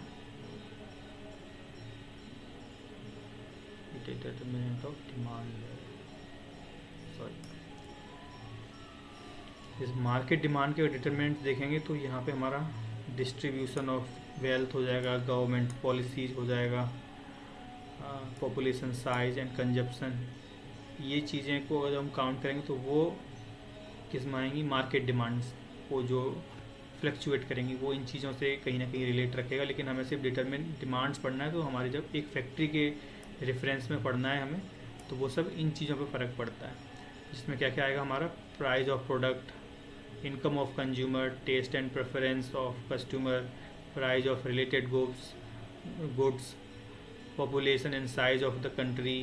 [SPEAKER 1] डिटरमिनेंट ऑफ डिमांड, सॉरी, इस मार्केट डिमांड के डिटरमिनेंट देखेंगे तो यहाँ पे हमारा डिस्ट्रीब्यूशन ऑफ वेल्थ हो जाएगा, गवर्नमेंट पॉलिसीज हो जाएगा, पॉपुलेशन साइज एंड कंजप्शन, ये चीज़ें को अगर हम काउंट करेंगे तो वो किस में आएंगी, मार्केट डिमांड्स को जो फ्लक्चुएट करेंगी वो इन चीज़ों से कहीं ना कहीं रिलेट रखेगा। लेकिन हमें सिर्फ डिटरमिन डिमांड्स पढ़ना है, तो हमारी जब एक फैक्ट्री के रेफरेंस में पढ़ना है हमें, तो वो सब इन चीज़ों पे फ़र्क पड़ता है, जिसमें क्या क्या आएगा हमारा, price of product, income of consumer, taste and preference of customer, price of related goods, population and size of the country,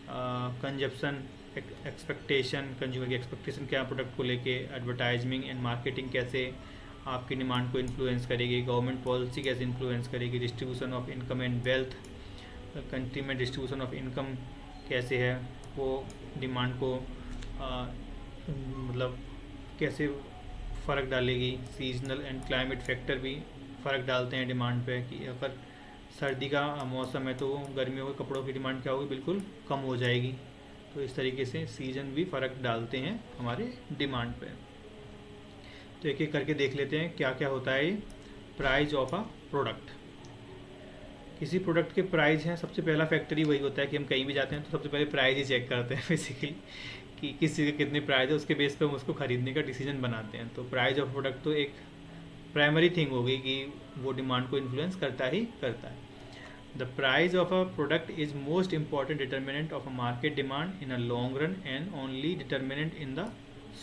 [SPEAKER 1] consumption expectation, consumer की एक्सपेक्टेशन क्या प्रोडक्ट को लेके, एडवर्टाइजमेंट एंड मार्केटिंग कैसे आपकी डिमांड को इन्फ्लुएंस करेगी, government policy कैसे influence करेगी, distribution of income and wealth, country में डिस्ट्रीब्यूशन ऑफ इनकम कैसे है, वो डिमांड को मतलब कैसे फ़र्क डालेगी, सीजनल एंड क्लाइमेट फैक्टर भी फ़र्क डालते हैं डिमांड पे, कि अगर सर्दी का मौसम है तो गर्मियों के कपड़ों की डिमांड क्या होगी, बिल्कुल कम हो जाएगी। तो इस तरीके से सीज़न भी फ़र्क डालते हैं हमारे डिमांड पे। तो एक एक करके देख लेते हैं क्या क्या होता है ये प्राइस ऑफ अ प्रोडक्ट। किसी प्रोडक्ट के प्राइस हैं, सबसे पहला फैक्टर ही वही होता है कि हम कहीं भी जाते हैं तो सबसे पहले प्राइस ही चेक करते हैं बेसिकली, कि किस चीज़ का कितनी प्राइस है, उसके बेस पे हम उसको खरीदने का डिसीजन बनाते हैं। तो प्राइस ऑफ प्रोडक्ट तो एक प्राइमरी थिंग हो गई कि वो डिमांड को इन्फ्लुएंस करता ही करता है। The price of a product is most important determinant of a market demand in a long run and only determinant in the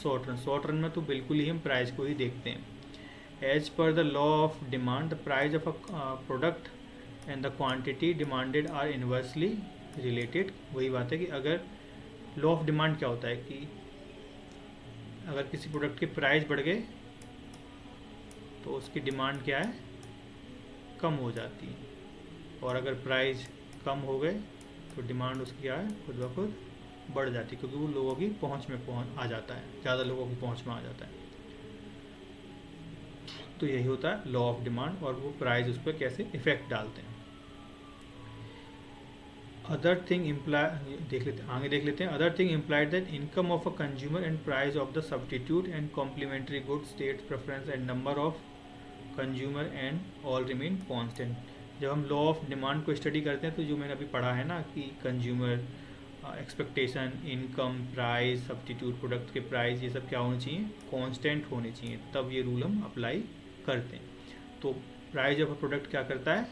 [SPEAKER 1] short run. Short run में तो बिल्कुल ही हम प्राइस को ही देखते हैं। As per the law of demand, the price of a product and the quantity demanded are inversely related. वही बात है कि अगर लॉ ऑफ डिमांड क्या होता है कि अगर किसी प्रोडक्ट के प्राइस बढ़ गए तो उसकी डिमांड क्या है, कम हो जाती है, और अगर प्राइस कम हो गए तो डिमांड उसकी क्या है, खुद ब खुद बढ़ जाती है, क्योंकि वो लोगों की पहुंच में आ जाता है, ज़्यादा लोगों की पहुंच में आ जाता है। तो यही होता है लॉ ऑफ डिमांड, और वो प्राइस उस पर कैसे इफेक्ट डालते हैं। अदर थिंग इम्प्लाई आगे देख लेते हैं। Other thing implied that income of a consumer and price of the substitute and complementary goods, state preference and number of consumer and all remain constant. जब हम लॉ ऑफ डिमांड को study करते हैं तो जो मैंने अभी पढ़ा है ना कि consumer expectation, income, price, substitute product के प्राइस, ये सब क्या होने चाहिए, कांस्टेंट होने चाहिए, तब ये रूल हम अप्लाई करते हैं। तो प्राइस ऑफ अ प्रोडक्ट क्या करता है,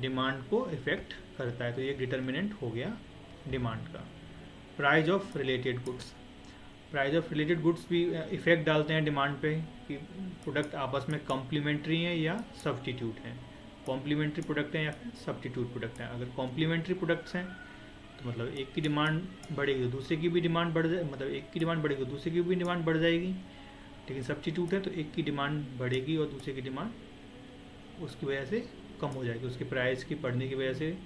[SPEAKER 1] डिमांड को इफेक्ट करता है, तो ये डिटर्मिनेंट हो गया डिमांड का। Price of related goods, price of related goods भी इफेक्ट डालते हैं डिमांड पे कि प्रोडक्ट आपस में कॉम्प्लीमेंट्री हैं या सब्स्टिट्यूट हैं, कॉम्प्लीमेंट्री प्रोडक्ट हैं या फिर सब्स्टिट्यूट प्रोडक्ट हैं। अगर कॉम्प्लीमेंट्री प्रोडक्ट्स हैं तो मतलब एक की डिमांड बढ़ेगी तो दूसरे की भी डिमांड बढ़ जाए, मतलब एक की डिमांड बढ़ेगी तो दूसरे की भी डिमांड बढ़ जाएगी। लेकिन सब्स्टिट्यूट है तो एक की डिमांड बढ़ेगी और दूसरे की डिमांड उसकी वजह से कम हो जाएगी, उसके प्राइस की बढ़ने की वजह से,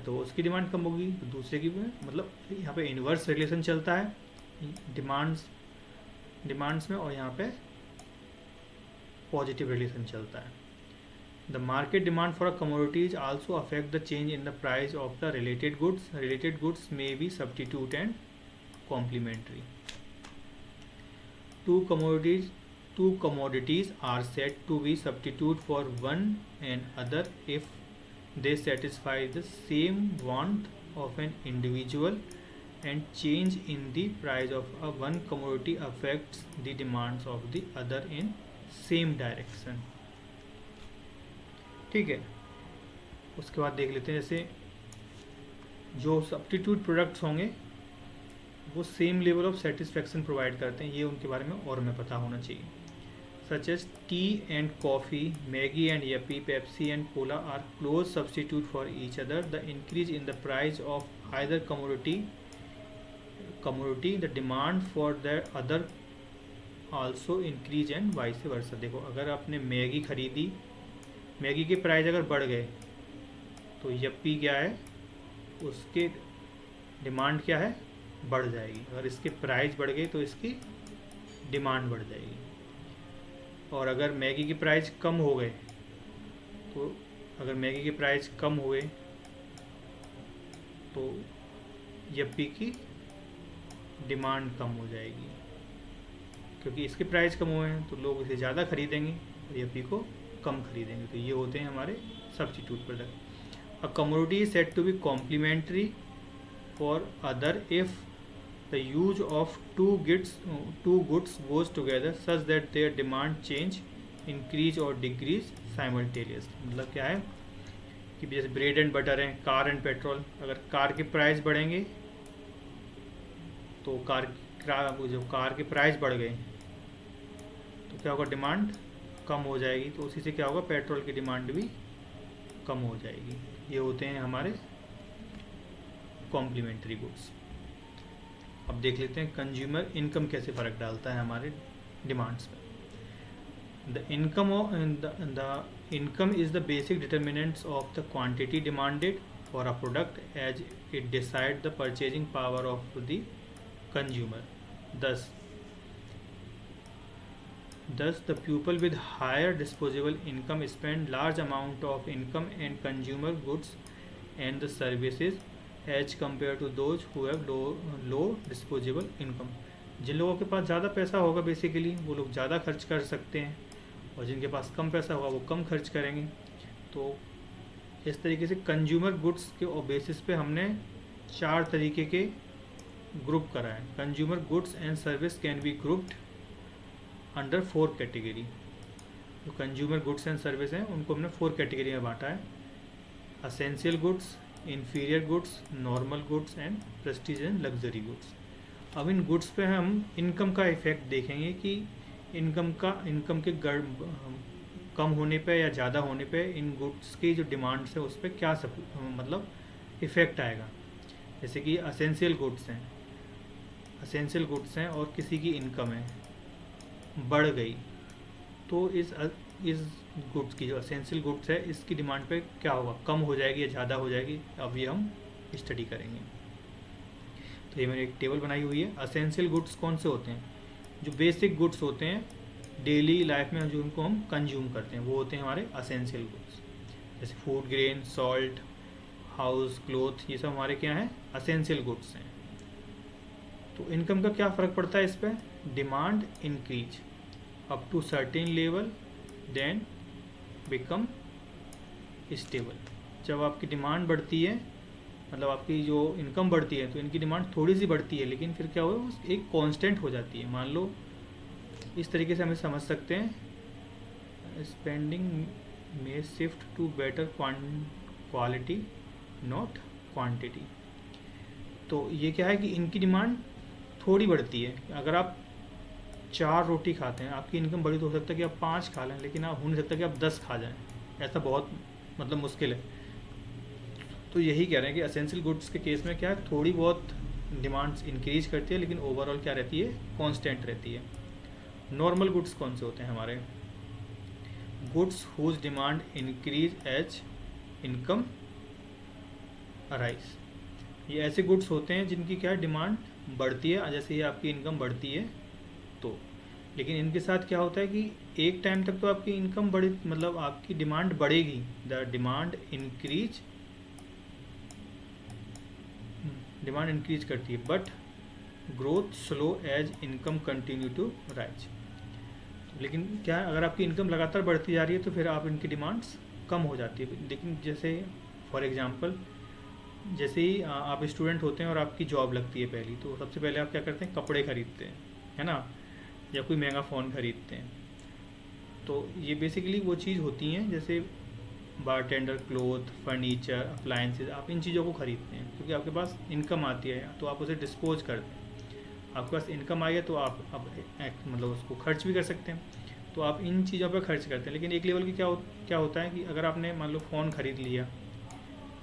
[SPEAKER 1] तो उसकी डिमांड कम होगी तो दूसरे की, मतलब यहाँ पे इन्वर्स रिलेशन चलता है डिमांड्स में, और यहाँ पे पॉजिटिव रिलेशन चलता है। The market demand for a commodities also affect the change in the price of the related goods. Related goods may be substitute and complementary. Two commodities are said to be substitute for one and other if they satisfy the same want of an individual, and change in the price of a one commodity affects the demands of the other in same direction। ठीक है, उसके बाद देख लेते हैं जैसे जो substitute products होंगे वो same level of satisfaction provide करते हैं, ये उनके बारे में और हमें पता होना चाहिए। Such as tea and coffee, Maggi and Yippee, Pepsi and Cola are close substitute for each other. The increase in the price of either commodity the demand for the other also increase and vice versa. देखो अगर आपने Maggi खरीदी, Maggi के price अगर बढ़ गए तो Yuppie क्या है, उसके डिमांड क्या है, बढ़ जाएगी। अगर इसके प्राइस बढ़ गए तो इसकी डिमांड बढ़ जाएगी। और अगर मैगी के प्राइस कम हो गए तो अगर मैगी के प्राइस कम हुए तो तो यप्पी की डिमांड कम हो जाएगी, क्योंकि इसके प्राइस कम हुए हैं तो लोग इसे ज़्यादा खरीदेंगे और यप्पी को कम खरीदेंगे। तो ये होते हैं हमारे substitute product. A commodity is said to be complementary for other if the use of two goods goes together such that their demand change increase और डिक्रीज साइमल्टेनियसली। मतलब क्या है कि जैसे ब्रेड एंड बटर है, कार एंड पेट्रोल, अगर car के price बढ़ेंगे तो जो कार के प्राइस बढ़ गए तो क्या होगा, डिमांड कम हो जाएगी। तो उसी से क्या होगा, पेट्रोल की डिमांड भी कम हो जाएगी। ये होते हैं हमारे कॉम्प्लीमेंट्री गुड्स। अब देख लेते हैं कंज्यूमर इनकम कैसे फ़र्क डालता है हमारे डिमांड्स पर। The income is the basic determinants of the quantity demanded for a product as it decides the purchasing power of the consumer. Thus the people with higher disposable income spend large amount of income in consumer goods and the services as compared to those who have low disposable income. जिन लोगों के पास ज़्यादा पैसा होगा basically वो लोग ज़्यादा खर्च कर सकते हैं, और जिनके पास कम पैसा होगा वो कम खर्च करेंगे। तो इस तरीके से कंज्यूमर गुड्स के बेसिस पे हमने 4 तरीके के ग्रुप करा है। Consumer goods and service can be grouped under 4 category. जो कंज्यूमर गुड्स एंड सर्विस हैं उनको हमने 4 कैटेगरी में बांटा है। Essential goods, inferior goods, normal goods and Prestige and luxury goods. अब इन गुड्स पे हम इनकम का इफेक्ट देखेंगे कि इनकम के कम होने पे या ज़्यादा होने पे इन गुड्स की जो डिमांड्स है उस पर क्या मतलब इफ़ेक्ट आएगा। जैसे कि असेंशियल गुड्स हैं और किसी की इनकम है बढ़ गई तो इस गुड्स की जो असेंशियल गुड्स है इसकी डिमांड पे क्या होगा, कम हो जाएगी या ज़्यादा हो जाएगी। अब ये हम स्टडी करेंगे। तो ये मैंने एक टेबल बनाई हुई है। असेंशियल गुड्स कौन से होते हैं, जो बेसिक गुड्स होते हैं डेली लाइफ में जो उनको हम कंज्यूम करते हैं वो होते हैं हमारे असेंशियल गुड्स। जैसे food grain, salt, house, cloth, ये सब हमारे क्या हैं, असेंशियल गुड्स हैं। तो इनकम का क्या फ़र्क पड़ता है इस पर, demand increase up to certain level then become stable. जब आपकी डिमांड बढ़ती है मतलब आपकी जो इनकम बढ़ती है तो इनकी डिमांड थोड़ी सी बढ़ती है, लेकिन फिर क्या हुआ एक कांस्टेंट हो जाती है। मान लो इस तरीके से हमें समझ सकते हैं, स्पेंडिंग में shift to better quality not quantity. तो ये क्या है कि इनकी डिमांड थोड़ी बढ़ती है। अगर आप 4 रोटी खाते हैं आपकी इनकम बड़ी तो हो सकता है कि आप 5 खा लें, लेकिन आप हो नहीं सकता कि आप 10 खा जाएं, ऐसा बहुत मतलब मुश्किल है। तो यही कह रहे हैं कि असेंशियल गुड्स के केस में क्या है, थोड़ी बहुत डिमांड्स इंक्रीज करती है लेकिन ओवरऑल क्या रहती है, कांस्टेंट रहती है। नॉर्मल गुड्स कौन से होते हैं हमारे, goods whose demand increase as income arise. ये ऐसे गुड्स होते हैं जिनकी क्या डिमांड बढ़ती है जैसे ही आपकी इनकम बढ़ती है तो, लेकिन इनके साथ क्या होता है कि एक टाइम तक तो आपकी इनकम बढ़ी मतलब आपकी डिमांड बढ़ेगी, द डिमांड इंक्रीज करती है but growth slow as income continue to rise. लेकिन क्या है, अगर आपकी इनकम लगातार बढ़ती जा रही है तो फिर आप इनकी डिमांड्स कम हो जाती है। लेकिन जैसे फॉर एग्जांपल जैसे ही आप स्टूडेंट होते हैं और आपकी जॉब लगती है पहली, तो सबसे पहले आप क्या करते हैं, कपड़े खरीदते हैं, है ना, या कोई महंगा फ़ोन खरीदते हैं। तो ये बेसिकली वो चीज़ होती हैं जैसे बारटेंडर, क्लोथ, फर्नीचर, अप्लायंसेज, आप इन चीज़ों को खरीदते हैं क्योंकि आपके पास इनकम आती है तो आप उसे डिस्पोज करते हैं। आपके पास इनकम आई है तो आप अब मतलब उसको खर्च भी कर सकते हैं, तो आप इन चीज़ों पर खर्च करते हैं। लेकिन एक लेवल की क्या होता है कि अगर आपने मान लो फ़ोन खरीद लिया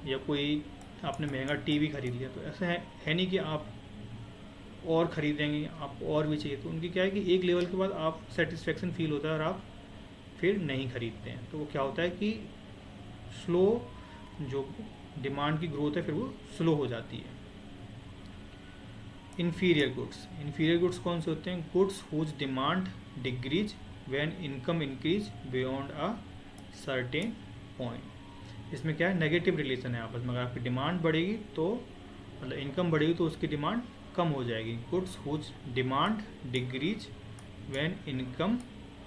[SPEAKER 1] या कोई आपने महंगा टीवी खरीद लिया तो ऐसा है नहीं कि आप और ख़रीदेंगे, आपको और भी चाहिए। तो उनकी क्या है कि एक लेवल के बाद आप सेटिस्फेक्शन फील होता है और आप फिर नहीं खरीदते हैं। तो वो क्या होता है कि स्लो जो डिमांड की ग्रोथ है फिर वो स्लो हो जाती है। इन्फीरियर गुड्स कौन से होते हैं, goods whose demand decrease when income increase beyond a certain point. इसमें क्या है, नेगेटिव रिलेशन है आपस में। अगर आपकी डिमांड बढ़ेगी तो मतलब इनकम बढ़ेगी तो उसकी डिमांड कम हो जाएगी। Goods whose demand decrease when income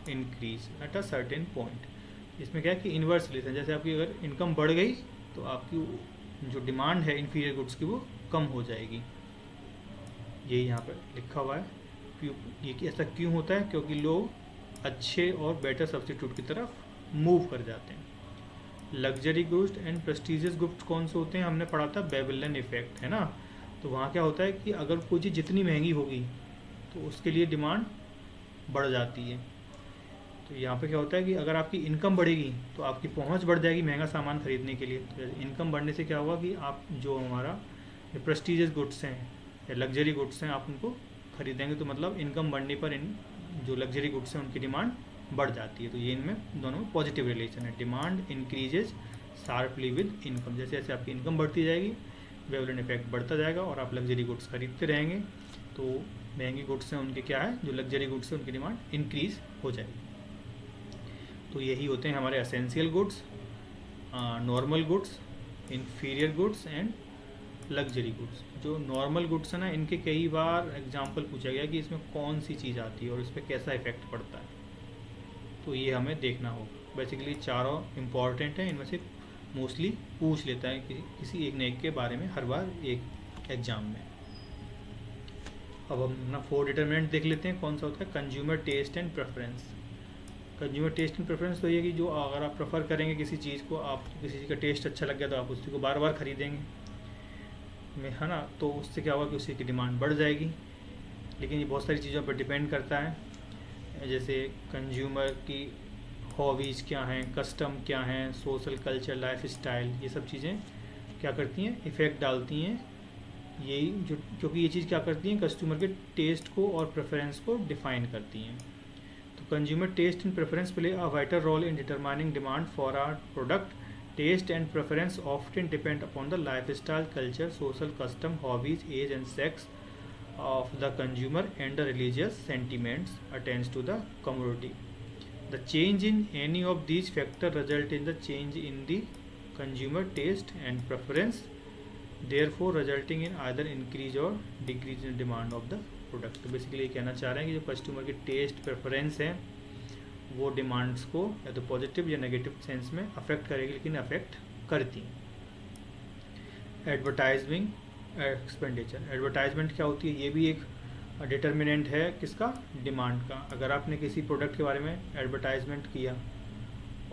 [SPEAKER 1] increase at a certain point. इसमें क्या है कि इन्वर्स रिलेशन, जैसे आपकी अगर इनकम बढ़ गई तो आपकी जो डिमांड है इन्फीरियर गुड्स की वो कम हो जाएगी। यही यहाँ पर लिखा हुआ है। ये कि ऐसा क्यों होता है, क्योंकि लोग अच्छे और बेटर सब्स्टिट्यूट की तरफ मूव कर जाते हैं। Luxury goods and prestigious goods कौन से होते हैं, हमने पढ़ा था बेबिलन इफेक्ट, है ना। तो वहाँ क्या होता है कि अगर कोई चीज़ जितनी महंगी होगी तो उसके लिए डिमांड बढ़ जाती है। तो यहाँ पे क्या होता है कि अगर आपकी इनकम बढ़ेगी तो आपकी पहुँच बढ़ जाएगी महंगा सामान खरीदने के लिए। तो इनकम बढ़ने से क्या होगा कि आप जो हमारा प्रेस्टिजियस गुड्स हैं या लग्जरी गुड्स हैं आप उनको खरीदेंगे, तो मतलब इनकम बढ़ने पर इन जो लग्जरी गुड्स हैं उनकी डिमांड बढ़ जाती है। तो ये इनमें दोनों में पॉजिटिव रिलेशन है। Demand increases sharply with income, जैसे जैसे आपकी इनकम बढ़ती जाएगी वेवलेंट इफेक्ट बढ़ता जाएगा और आप लग्जरी गुड्स खरीदते रहेंगे, तो महंगी गुड्स हैं उनके क्या है, जो लग्जरी गुड्स हैं उनकी डिमांड इंक्रीज हो जाएगी। तो यही होते हैं हमारे essential goods, normal goods, inferior goods and luxury goods. जो नॉर्मल गुड्स है ना, इनके कई बार एग्जाम्पल पूछा गया कि इसमें कौन सी चीज़ आती है और इस पर कैसा इफेक्ट पड़ता है, तो ये हमें देखना होगा। बेसिकली चारों इम्पॉर्टेंट हैं, इनमें से मोस्टली पूछ लेता है कि किसी एक न एक के बारे में हर बार एक एग्जाम में। अब हम अपना 4 डिटरमिनेंट देख लेते हैं कौन सा होता है। Consumer taste and preference. Consumer taste and preference तो ये कि जो अगर आप प्रेफर करेंगे किसी चीज़ को, आप किसी चीज़ का टेस्ट अच्छा लग गया तो आप उसी को बार बार खरीदेंगे में, है ना। तो उससे क्या होगा कि उसी की डिमांड बढ़ जाएगी। लेकिन ये बहुत सारी चीज़ों पर डिपेंड करता है, जैसे कंज्यूमर की हॉबीज़ क्या हैं, कस्टम क्या हैं, सोशल कल्चर, लाइफ स्टाइल, ये सब चीज़ें क्या करती हैं, इफ़ेक्ट डालती हैं। यही जो क्योंकि ये चीज़ क्या करती हैं, कस्टमर के टेस्ट को और प्रेफरेंस को डिफाइन करती हैं। तो consumer taste and preference play a vital role in determining demand for our product. Taste and preference often depend upon the lifestyle, culture, social custom, hobbies, age and sex of the consumer and the religious sentiments attached to the commodity. The change in any of these factors result in the change in the consumer taste and preference, therefore resulting in either increase or decrease in demand of the product. तो basically ये कहना चाह रहे हैं कि जो customer के test preference हैं वो डिमांड्स को या तो पॉजिटिव या नेगेटिव सेंस में अफेक्ट करेगी, लेकिन अफेक्ट करती हैं। Advertising expenditure. एडवर्टाइजमेंट क्या होती है, ये भी एक डिटर्मिनेंट है किसका, डिमांड का। अगर आपने किसी प्रोडक्ट के बारे में एडवर्टाइजमेंट किया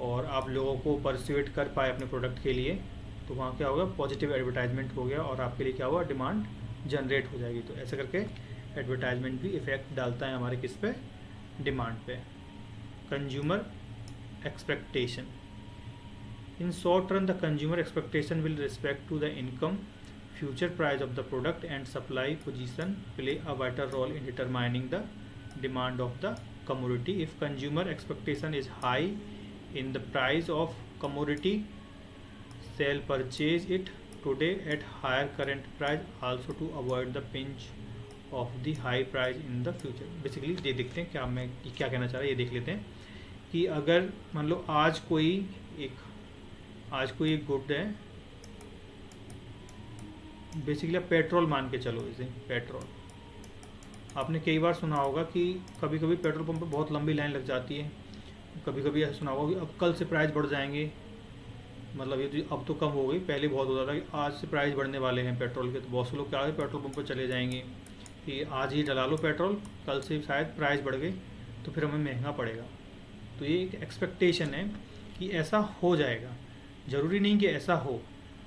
[SPEAKER 1] और आप लोगों को परसुएट कर पाए अपने प्रोडक्ट के लिए, तो वहाँ क्या होगा, पॉजिटिव एडवर्टाइजमेंट हो गया और आपके लिए क्या हुआ, डिमांड जनरेट हो जाएगी। तो ऐसा करके एडवर्टाइजमेंट भी इफेक्ट डालता है हमारे किस पे, डिमांड पे। Consumer expectation. In short run, the consumer expectation will respect to the income, future price of the product and supply position play a vital role in determining the demand of the commodity. If consumer expectation is high in the price of commodity, sell purchase it today at higher current price also to avoid the pinch of the high price in the future. Basically ये देखते हैं क्या मैं क्या कहना चाह रहा है, ये देख लेते हैं कि अगर मान लो आज कोई एक गुड है, बेसिकली आप पेट्रोल मान के चलो, इसे पेट्रोल आपने कई बार सुना होगा कि कभी कभी पेट्रोल पंप पे बहुत लंबी लाइन लग जाती है। कभी कभी ऐसा सुना होगा कि अब कल से प्राइस बढ़ जाएंगे, मतलब ये तो अब तो कम हो गई, पहले बहुत होता था कि आज से प्राइस बढ़ने वाले हैं पेट्रोल के। तो बहुत से लोग क्या है, पेट्रोल पंप पर चले जाएंगे कि आज ही डला लो पेट्रोल, कल से शायद प्राइस बढ़ गई तो फिर हमें महंगा पड़ेगा। तो ये एक एक्सपेक्टेशन है कि ऐसा हो जाएगा। ज़रूरी नहीं कि ऐसा हो,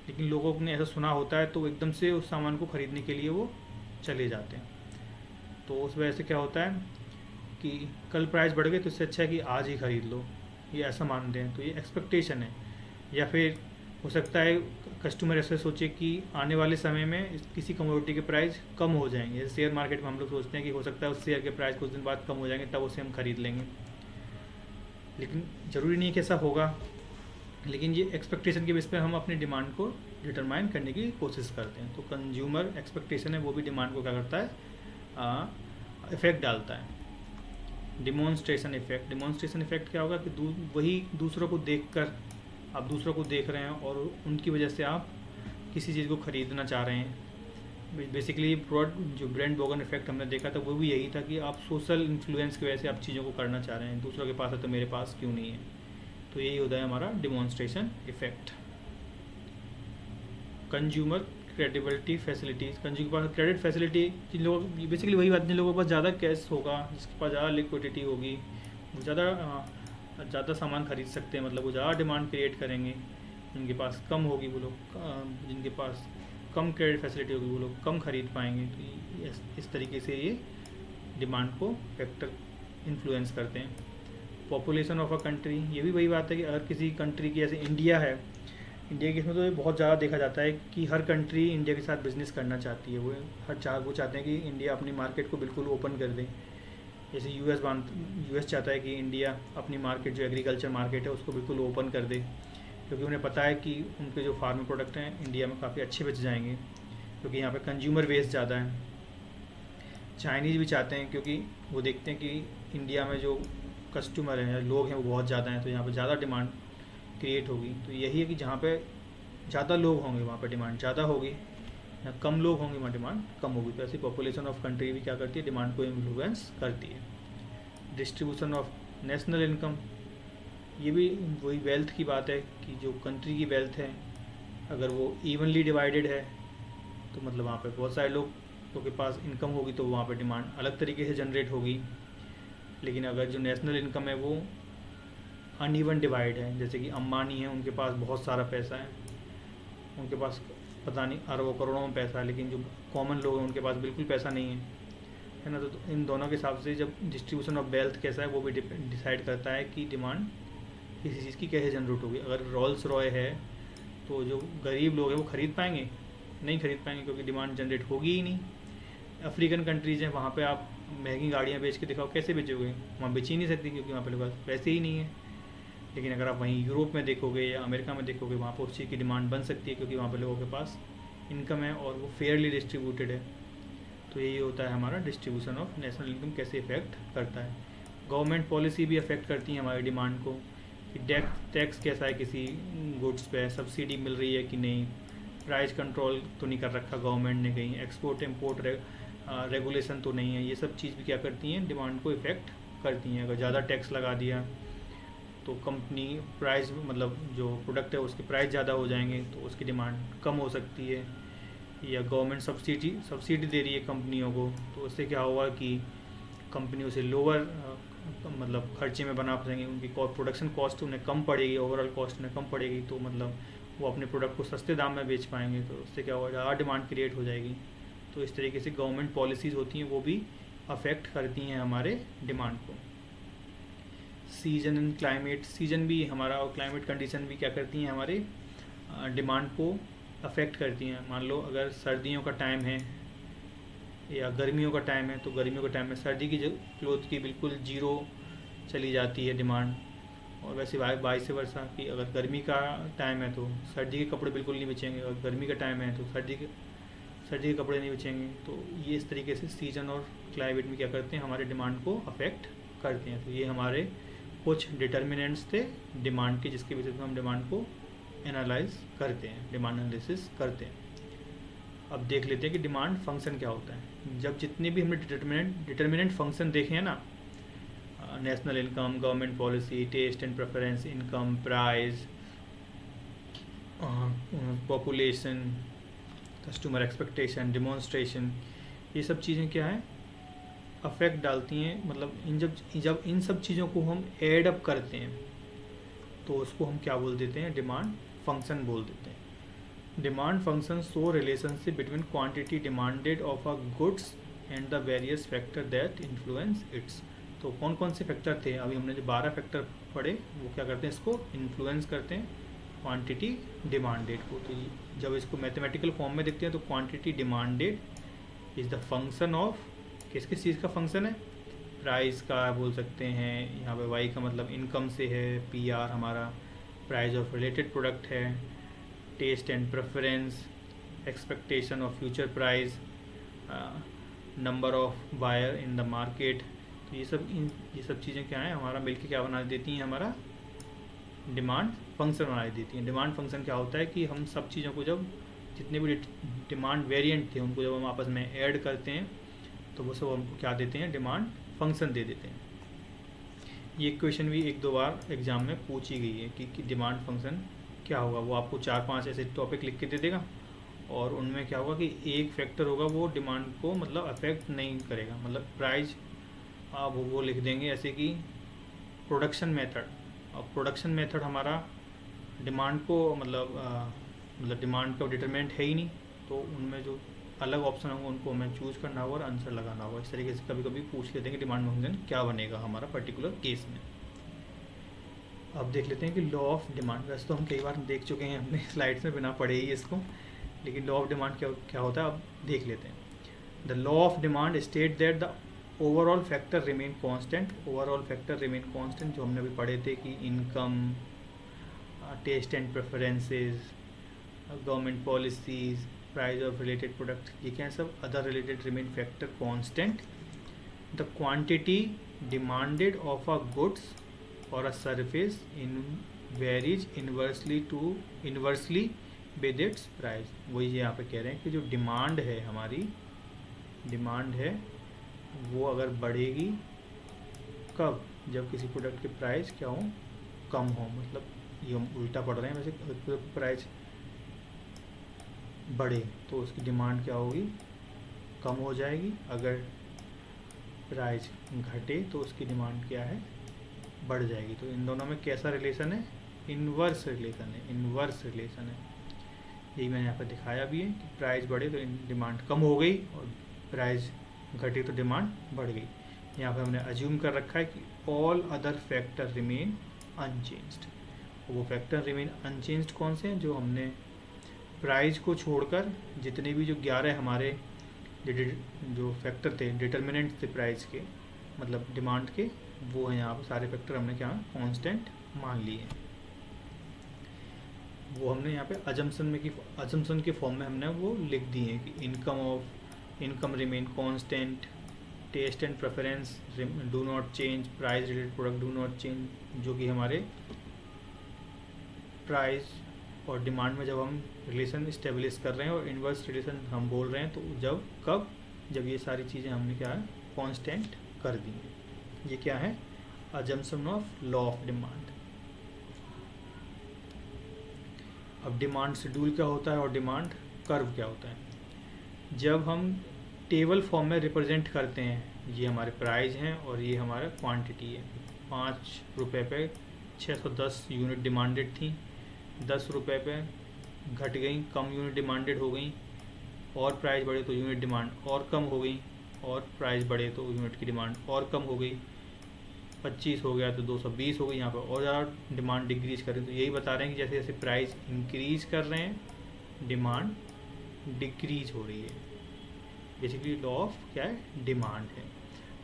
[SPEAKER 1] लेकिन लोगों ने ऐसा सुना होता है तो एकदम से उस सामान को ख़रीदने के लिए वो चले जाते हैं। तो उस वजह से क्या होता है कि कल प्राइस बढ़ गई तो इससे अच्छा है कि आज ही ख़रीद लो, ये ऐसा मानते हैं। तो ये एक्सपेक्टेशन है। या फिर हो सकता है कस्टमर ऐसे सोचे कि आने वाले समय में किसी कमोडिटी के प्राइस कम हो जाएंगे। जैसे शेयर मार्केट में हम लोग सोचते हैं कि हो सकता है उस शेयर के प्राइस कुछ दिन बाद कम हो जाएंगे, तब उसे हम खरीद लेंगे, लेकिन ज़रूरी नहीं कि ऐसा होगा। लेकिन ये एक्सपेक्टेशन के बेस पे हम अपनी डिमांड को डिटरमाइन करने की कोशिश करते हैं। तो कंज्यूमर एक्सपेक्टेशन है वो भी डिमांड को क्या करता है, इफेक्ट डालता है। Demonstration effect. डिमॉन्स्ट्रेशन इफेक्ट क्या होगा कि वही दूसरों को देखकर, आप दूसरों को देख रहे हैं और उनकी वजह से आप किसी चीज़ को ख़रीदना चाह रहे हैं, बेसिकली प्रोडक्ट जो ब्रांड बोगन इफेक्ट हमने देखा था वो भी यही था कि आप सोशल इन्फ्लुएंस की वजह से आप चीज़ों को करना चाह रहे हैं, दूसरों के पास है तो मेरे पास क्यों नहीं है। तो यही होता है हमारा demonstration effect. Consumer credibility facilities, consumer के पास क्रेडिट फैसिलिटी, जिन लोगों बेसिकली वही बात, जिन लोगों के पास ज़्यादा कैश होगा, जिसके पास ज़्यादा लिक्विडिटी होगी, वो ज़्यादा सामान खरीद सकते हैं, मतलब वो ज़्यादा डिमांड क्रिएट करेंगे। जिनके पास कम होगी वो लोग, जिनके पास कम क्रेडिट फैसिलिटी होगी वो लोग कम खरीद पाएंगे। तो इस तरीके से ये डिमांड को फैक्टर इन्फ्लुएंस करते हैं। पॉपुलेशन ऑफ अ कंट्री, ये भी वही बात है कि अगर किसी कंट्री की, जैसे इंडिया है, इंडिया के इसमें तो ये बहुत ज़्यादा देखा जाता है कि हर कंट्री इंडिया के साथ बिजनेस करना चाहती है। वो चाहते हैं कि इंडिया अपनी मार्केट को बिल्कुल ओपन कर दे। जैसे यूएस चाहता है कि इंडिया अपनी मार्केट, जो एग्रीकल्चर मार्केट है, उसको बिल्कुल ओपन कर दे, क्योंकि उन्हें पता है कि उनके जो फार्मिंग प्रोडक्ट हैं इंडिया में काफ़ी अच्छे बेच जाएंगे, क्योंकि यहाँ पे कंज्यूमर बेस ज़्यादा है। चाइनीज़ भी चाहते हैं, क्योंकि वो देखते हैं कि इंडिया में जो कस्टमर हैं, लोग हैं, वो बहुत ज़्यादा हैं, तो यहाँ पे ज़्यादा डिमांड क्रिएट होगी। तो यही है कि जहाँ पे ज़्यादा लोग होंगे वहाँ पे डिमांड ज़्यादा होगी, या कम लोग होंगे वहाँ डिमांड कम होगी। तो ऐसी पॉपुलेशन ऑफ कंट्री भी क्या करती है, डिमांड को इन्फ्लुएंस करती है। डिस्ट्रीब्यूशन ऑफ नेशनल इनकम, ये भी वही वेल्थ की बात है कि जो कंट्री की वेल्थ है अगर वो इवनली डिवाइडेड है तो मतलब वहाँ पे बहुत सारे लोग के पास इनकम होगी, तो वहाँ पे डिमांड अलग तरीके से जनरेट होगी। लेकिन अगर जो नेशनल इनकम है वो अनइवन डिवाइड है, जैसे कि अंबानी है, उनके पास बहुत सारा पैसा है, उनके पास पता नहीं अरबों करोड़ों में पैसा है, लेकिन जो कॉमन लोग हैं उनके पास बिल्कुल पैसा नहीं है ना। तो इन दोनों के हिसाब से जब डिस्ट्रीब्यूशन ऑफ वेल्थ कैसा है वो भी डिसाइड करता है कि डिमांड किसी चीज़ की कैसे जनरेट होगी। अगर रोल्स रॉय है तो जो गरीब लोग हैं वो ख़रीद पाएंगे, नहीं खरीद पाएंगे, क्योंकि डिमांड जनरेट होगी ही नहीं। अफ्रीकन कंट्रीज़ हैं, वहाँ पे आप महंगी गाड़ियाँ बेच के दिखाओ, कैसे बेचोगे, वहाँ बेच ही नहीं सकती, क्योंकि वहाँ पे लोगों के पास पैसे ही नहीं है। लेकिन अगर आप वहीं यूरोप में देखोगे या अमेरिका में देखोगे, वहाँ पर उस चीज़ की डिमांड बन सकती है, क्योंकि वहाँ पे लोगों के पास इनकम है और वो फेयरली डिस्ट्रीब्यूटेड है। तो यही होता है हमारा डिस्ट्रीब्यूशन ऑफ नेशनल इनकम कैसे इफेक्ट करता है। गवर्नमेंट पॉलिसी भी अफेक्ट करती है हमारी डिमांड को, कि टैक्स कैसा है किसी गुड्स पे, सब्सिडी मिल रही है कि नहीं, प्राइस कंट्रोल तो नहीं कर रखा गवर्नमेंट ने कहीं, एक्सपोर्ट इम्पोर्ट रेगुलेशन तो नहीं है। ये सब चीज़ भी क्या करती हैं, डिमांड को इफ़ेक्ट करती हैं। अगर ज़्यादा टैक्स लगा दिया तो कंपनी प्राइस, मतलब जो प्रोडक्ट है उसके प्राइस ज़्यादा हो जाएंगे, तो उसकी डिमांड कम हो सकती है। या गवर्नमेंट सब्सिडी दे रही है कंपनियों को, तो उससे क्या होगा कि कंपनी उसे लोअर मतलब खर्चे में बना पाएंगे, उनकी प्रोडक्शन कॉस्ट उन्हें कम पड़ेगी, ओवरऑल कॉस्ट उन्हें कम पड़ेगी, तो मतलब वो अपने प्रोडक्ट को सस्ते दाम में बेच पाएंगे, तो उससे क्या होगा, ज़्यादा डिमांड क्रिएट हो जाएगी। तो इस तरीके से गवर्नमेंट पॉलिसीज़ होती हैं, वो भी अफेक्ट करती हैं हमारे डिमांड को। सीजन एंड क्लाइमेट, सीजन भी हमारा और क्लाइमेट कंडीशन भी क्या करती हैं, हमारे डिमांड को अफेक्ट करती हैं। मान लो अगर सर्दियों का टाइम है या गर्मियों का टाइम है, तो गर्मियों के टाइम में सर्दी की क्लोथ की बिल्कुल जीरो चली जाती है डिमांड, और वैसे वाइस वर्सा कि अगर गर्मी का टाइम है तो सर्दी के कपड़े बिल्कुल नहीं बेचेंगे, और गर्मी का टाइम है तो सर्दी के कपड़े नहीं बेचेंगे। तो ये इस तरीके से सीजन और क्लाइमेट में क्या करते हैं, हमारे डिमांड को अफेक्ट करते हैं। तो ये हमारे कुछ डिटर्मिनेंट्स थे डिमांड के, जिसके बेसिस पे हम डिमांड को एनालाइज करते हैं, डिमांड एनालिसिस करते हैं। अब देख लेते हैं कि डिमांड फंक्शन क्या होता है। जब जितने भी हमने डिटर्मिनेंट फंक्शन देखे हैं ना, national income, government policy, taste and preference, income, price, population, customer expectation, demonstration, ये सब चीज़ें क्या है, अफेक्ट डालती हैं। मतलब जब इन सब चीज़ों को हम ऐड अप करते हैं तो उसको हम क्या बोल देते हैं, डिमांड फंक्शन बोल देते हैं। Demand function show relationship between quantity demanded of a goods and the various factor that influence it's. तो कौन कौन से फैक्टर थे, अभी हमने जो 12 फैक्टर पढ़े, वो क्या करते हैं, इसको इन्फ्लुएंस करते हैं क्वांटिटी डिमांडेड को। तो जब इसको मैथमेटिकल फॉर्म में देखते हैं तो quantity demanded is the function of, किस किस चीज़ का फंक्शन है, प्राइस का बोल सकते हैं, यहाँ पे वाई का मतलब इनकम से है, पी आर हमारा प्राइस ऑफ रिलेटेड प्रोडक्ट है, taste and preference, expectation of future price, number of buyer in the market. तो ये सब चीज़ें क्या हैं, हमारा मिलके क्या बना देती हैं, हमारा डिमांड फंक्शन बना देती हैं। डिमांड फंक्शन क्या होता है कि हम सब चीज़ों को जब जितने भी डिमांड वेरिएंट थे उनको जब हम आपस में ऐड करते हैं तो वो सब हमको क्या देते हैं, डिमांड फंक्शन दे देते हैं। ये क्वेश्चन भी एक दो बार एग्जाम में पूछी गई है कि डिमांड फंक्शन क्या होगा। वो आपको 4-5 ऐसे टॉपिक लिख के दे देगा और उनमें क्या होगा कि एक फैक्टर होगा वो डिमांड को मतलब अफेक्ट नहीं करेगा, मतलब प्राइस आप वो लिख देंगे ऐसे कि प्रोडक्शन मेथड। अब प्रोडक्शन मेथड हमारा डिमांड को मतलब डिमांड का डिटरमिनेंट है ही नहीं, तो उनमें जो अलग ऑप्शन होंगे उनको हमें चूज करना होगा और आंसर लगाना होगा। इस तरीके से कभी कभी पूछ लेते हैं कि डिमांड फंक्शन क्या बनेगा हमारा पर्टिकुलर केस में। अब देख लेते हैं कि लॉ ऑफ डिमांड। वैसे तो हम कई बार देख चुके हैं अपने स्लाइड्स में बिना पढ़े ही इसको, लेकिन लॉ ऑफ डिमांड क्या होता है अब देख लेते हैं। The law of demand state that the overall factor remain constant. Overall factor remain constant जो हमने अभी पढ़े थे कि income, taste and preferences, government policies, price of related product, ये क्या है सब other related remain factor constant. The quantity demanded of a goods और a service in varies inversely with its price. वही यहाँ पे कह रहे हैं कि जो डिमांड है हमारी, डिमांड है वो अगर बढ़ेगी कब, जब किसी प्रोडक्ट के प्राइस क्या हो, कम हो। मतलब ये हम उल्टा पढ़ रहे हैं, वैसे प्राइस बढ़े तो उसकी डिमांड क्या होगी, कम हो जाएगी। अगर प्राइस घटे तो उसकी डिमांड क्या है, बढ़ जाएगी। तो इन दोनों में कैसा रिलेशन है, इन्वर्स रिलेशन है, इन्वर्स रिलेशन है। यही मैंने यहाँ पर दिखाया भी है कि प्राइस बढ़े तो डिमांड कम हो गई और प्राइस घटी तो डिमांड बढ़ गई। यहाँ पर हमने अज्यूम कर रखा है कि all other factor remain unchanged. वो फैक्टर रिमेन अनचेंज्ड कौन से हैं, जो हमने प्राइस को छोड़कर जितने भी जो 11 हमारे जो फैक्टर थे, डिटर्मिनेंट थे प्राइस के, मतलब डिमांड के, वो हैं यहाँ पर सारे फैक्टर हमने क्या कांस्टेंट मान लिए हैं। वो हमने यहाँ पे अजम्पशन के फॉर्म में हमने वो लिख दिए हैं कि income remain constant, taste and preference do not change, price related product do not change. जो कि हमारे प्राइस और डिमांड में जब हम रिलेशन इस्टेब्लिश कर रहे हैं और इन्वर्स रिलेशन हम बोल रहे हैं, तो जब ये सारी चीज़ें हमने क्या है कांस्टेंट कर दी। ये क्या है, assumption of law of demand. अब डिमांड शेड्यूल क्या होता है और डिमांड कर्व क्या होता है। जब हम टेबल फॉर्म में रिप्रेजेंट करते हैं, ये हमारे प्राइस हैं और ये हमारा क्वांटिटी है। 5 रुपये पे 610 यूनिट डिमांडेड थी, 10 रुपये पे घट गई, कम यूनिट डिमांडेड हो गई, और प्राइस बढ़े तो यूनिट डिमांड और कम हो गई, और प्राइस बढ़े तो यूनिट की डिमांड और कम हो गई। 25 हो गया तो 220 हो गई, यहाँ पर और ज़्यादा डिमांड डिक्रीज कर रहे हैं। तो यही बता रहे हैं कि जैसे जैसे प्राइस इंक्रीज कर रहे हैं डिमांड डिक्रीज हो रही है। बेसिकली लॉ ऑफ क्या है, डिमांड है।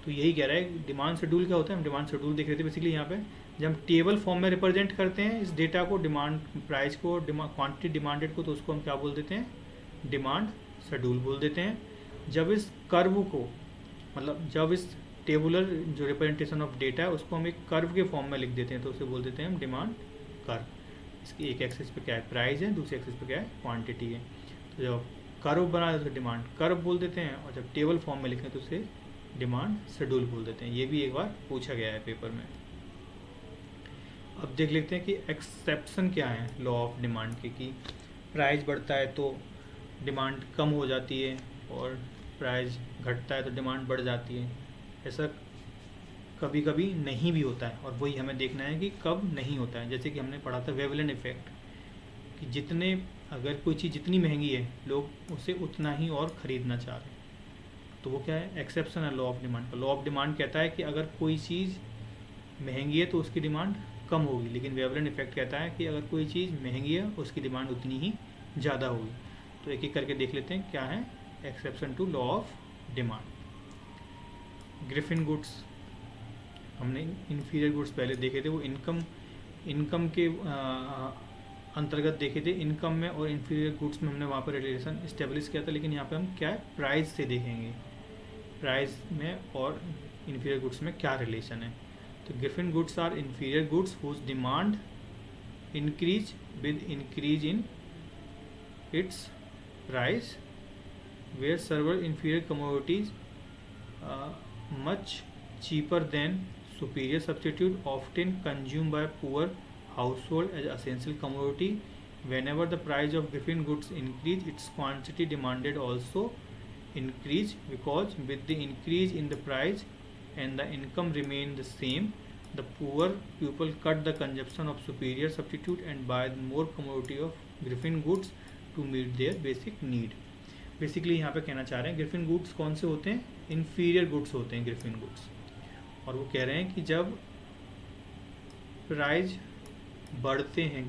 [SPEAKER 1] तो यही कह रहा है डिमांड शेड्यूल क्या होता है। हम डिमांड शेड्यूल देख रहे थे बेसिकली यहाँ पे, जब हम टेबल फॉर्म में रिप्रेजेंट करते हैं इस डेटा को, डिमांड प्राइस को, क्वांटिटी डिमांडेड को, तो उसको हम क्या बोल देते हैं, डिमांड शेड्यूल बोल देते हैं। जब इस कर्व को, मतलब जब इस टेबुलर जो रिप्रेजेंटेशन ऑफ डेटा है उसको हम एक कर्व के फॉर्म में लिख देते हैं, तो उसे बोल देते हैं हम डिमांड कर्व। इसकी एक एक्सिस पे क्या है, प्राइस है, दूसरी एक्सिस पे क्या है, क्वांटिटी है। तो जब कर्व बना देते हैं डिमांड कर्व बोल देते हैं, और जब टेबल फॉर्म में लिखें तो उसे डिमांड शेड्यूल बोल देते हैं। ये भी एक बार पूछा गया है पेपर में। अब देख लेते हैं कि एक्सेप्शन क्या है लॉ ऑफ डिमांड के, कि प्राइस बढ़ता है तो डिमांड कम हो जाती है और प्राइस घटता है तो डिमांड बढ़ जाती है। ऐसा कभी कभी नहीं भी होता है, और वही हमें देखना है कि कब नहीं होता है। जैसे कि हमने पढ़ा था वेवलेंट इफेक्ट, कि अगर कोई चीज़ जितनी महंगी है लोग उसे उतना ही और ख़रीदना चाह रहे हैं, तो वो क्या है, एक्सेप्शन है लॉ ऑफ डिमांड का। लॉ ऑफ डिमांड कहता है कि अगर कोई चीज़ महंगी है तो उसकी डिमांड कम होगी, लेकिन वेवलेंट इफेक्ट कहता है कि अगर कोई चीज़ महंगी है उसकी डिमांड उतनी ही ज़्यादा होगी। तो एक एक करके देख लेते हैं क्या है exception to law of demand. Griffin goods, हमने इन्फीरियर गुड्स पहले देखे थे, वो इनकम के अंतर्गत देखे थे। इनकम में और इन्फीरियर गुड्स में हमने वहाँ पर रिलेशन इस्टेब्लिश किया था, लेकिन यहाँ पे हम क्या है प्राइस से देखेंगे, प्राइस में और इन्फीरियर गुड्स में क्या रिलेशन है। तो Griffin goods are inferior goods whose demand increase with increase in its price where several inferior commodities much cheaper than superior substitute, often consumed by poor household as essential commodity. Whenever the price of different goods increase, its quantity demanded also increase, because with the increase in the price and the income remain the same, the poor people cut the consumption of superior substitute and buy more commodity of Griffin goods to meet their basic need. Basically यहाँ पे कहना चाह रहे हैं Griffin goods कौन से होते हैं, इन्फीरियर गुड्स होते हैं ग्रिफिन गुड्स, और वो कह रहे हैं कि जब प्राइस बढ़ते हैं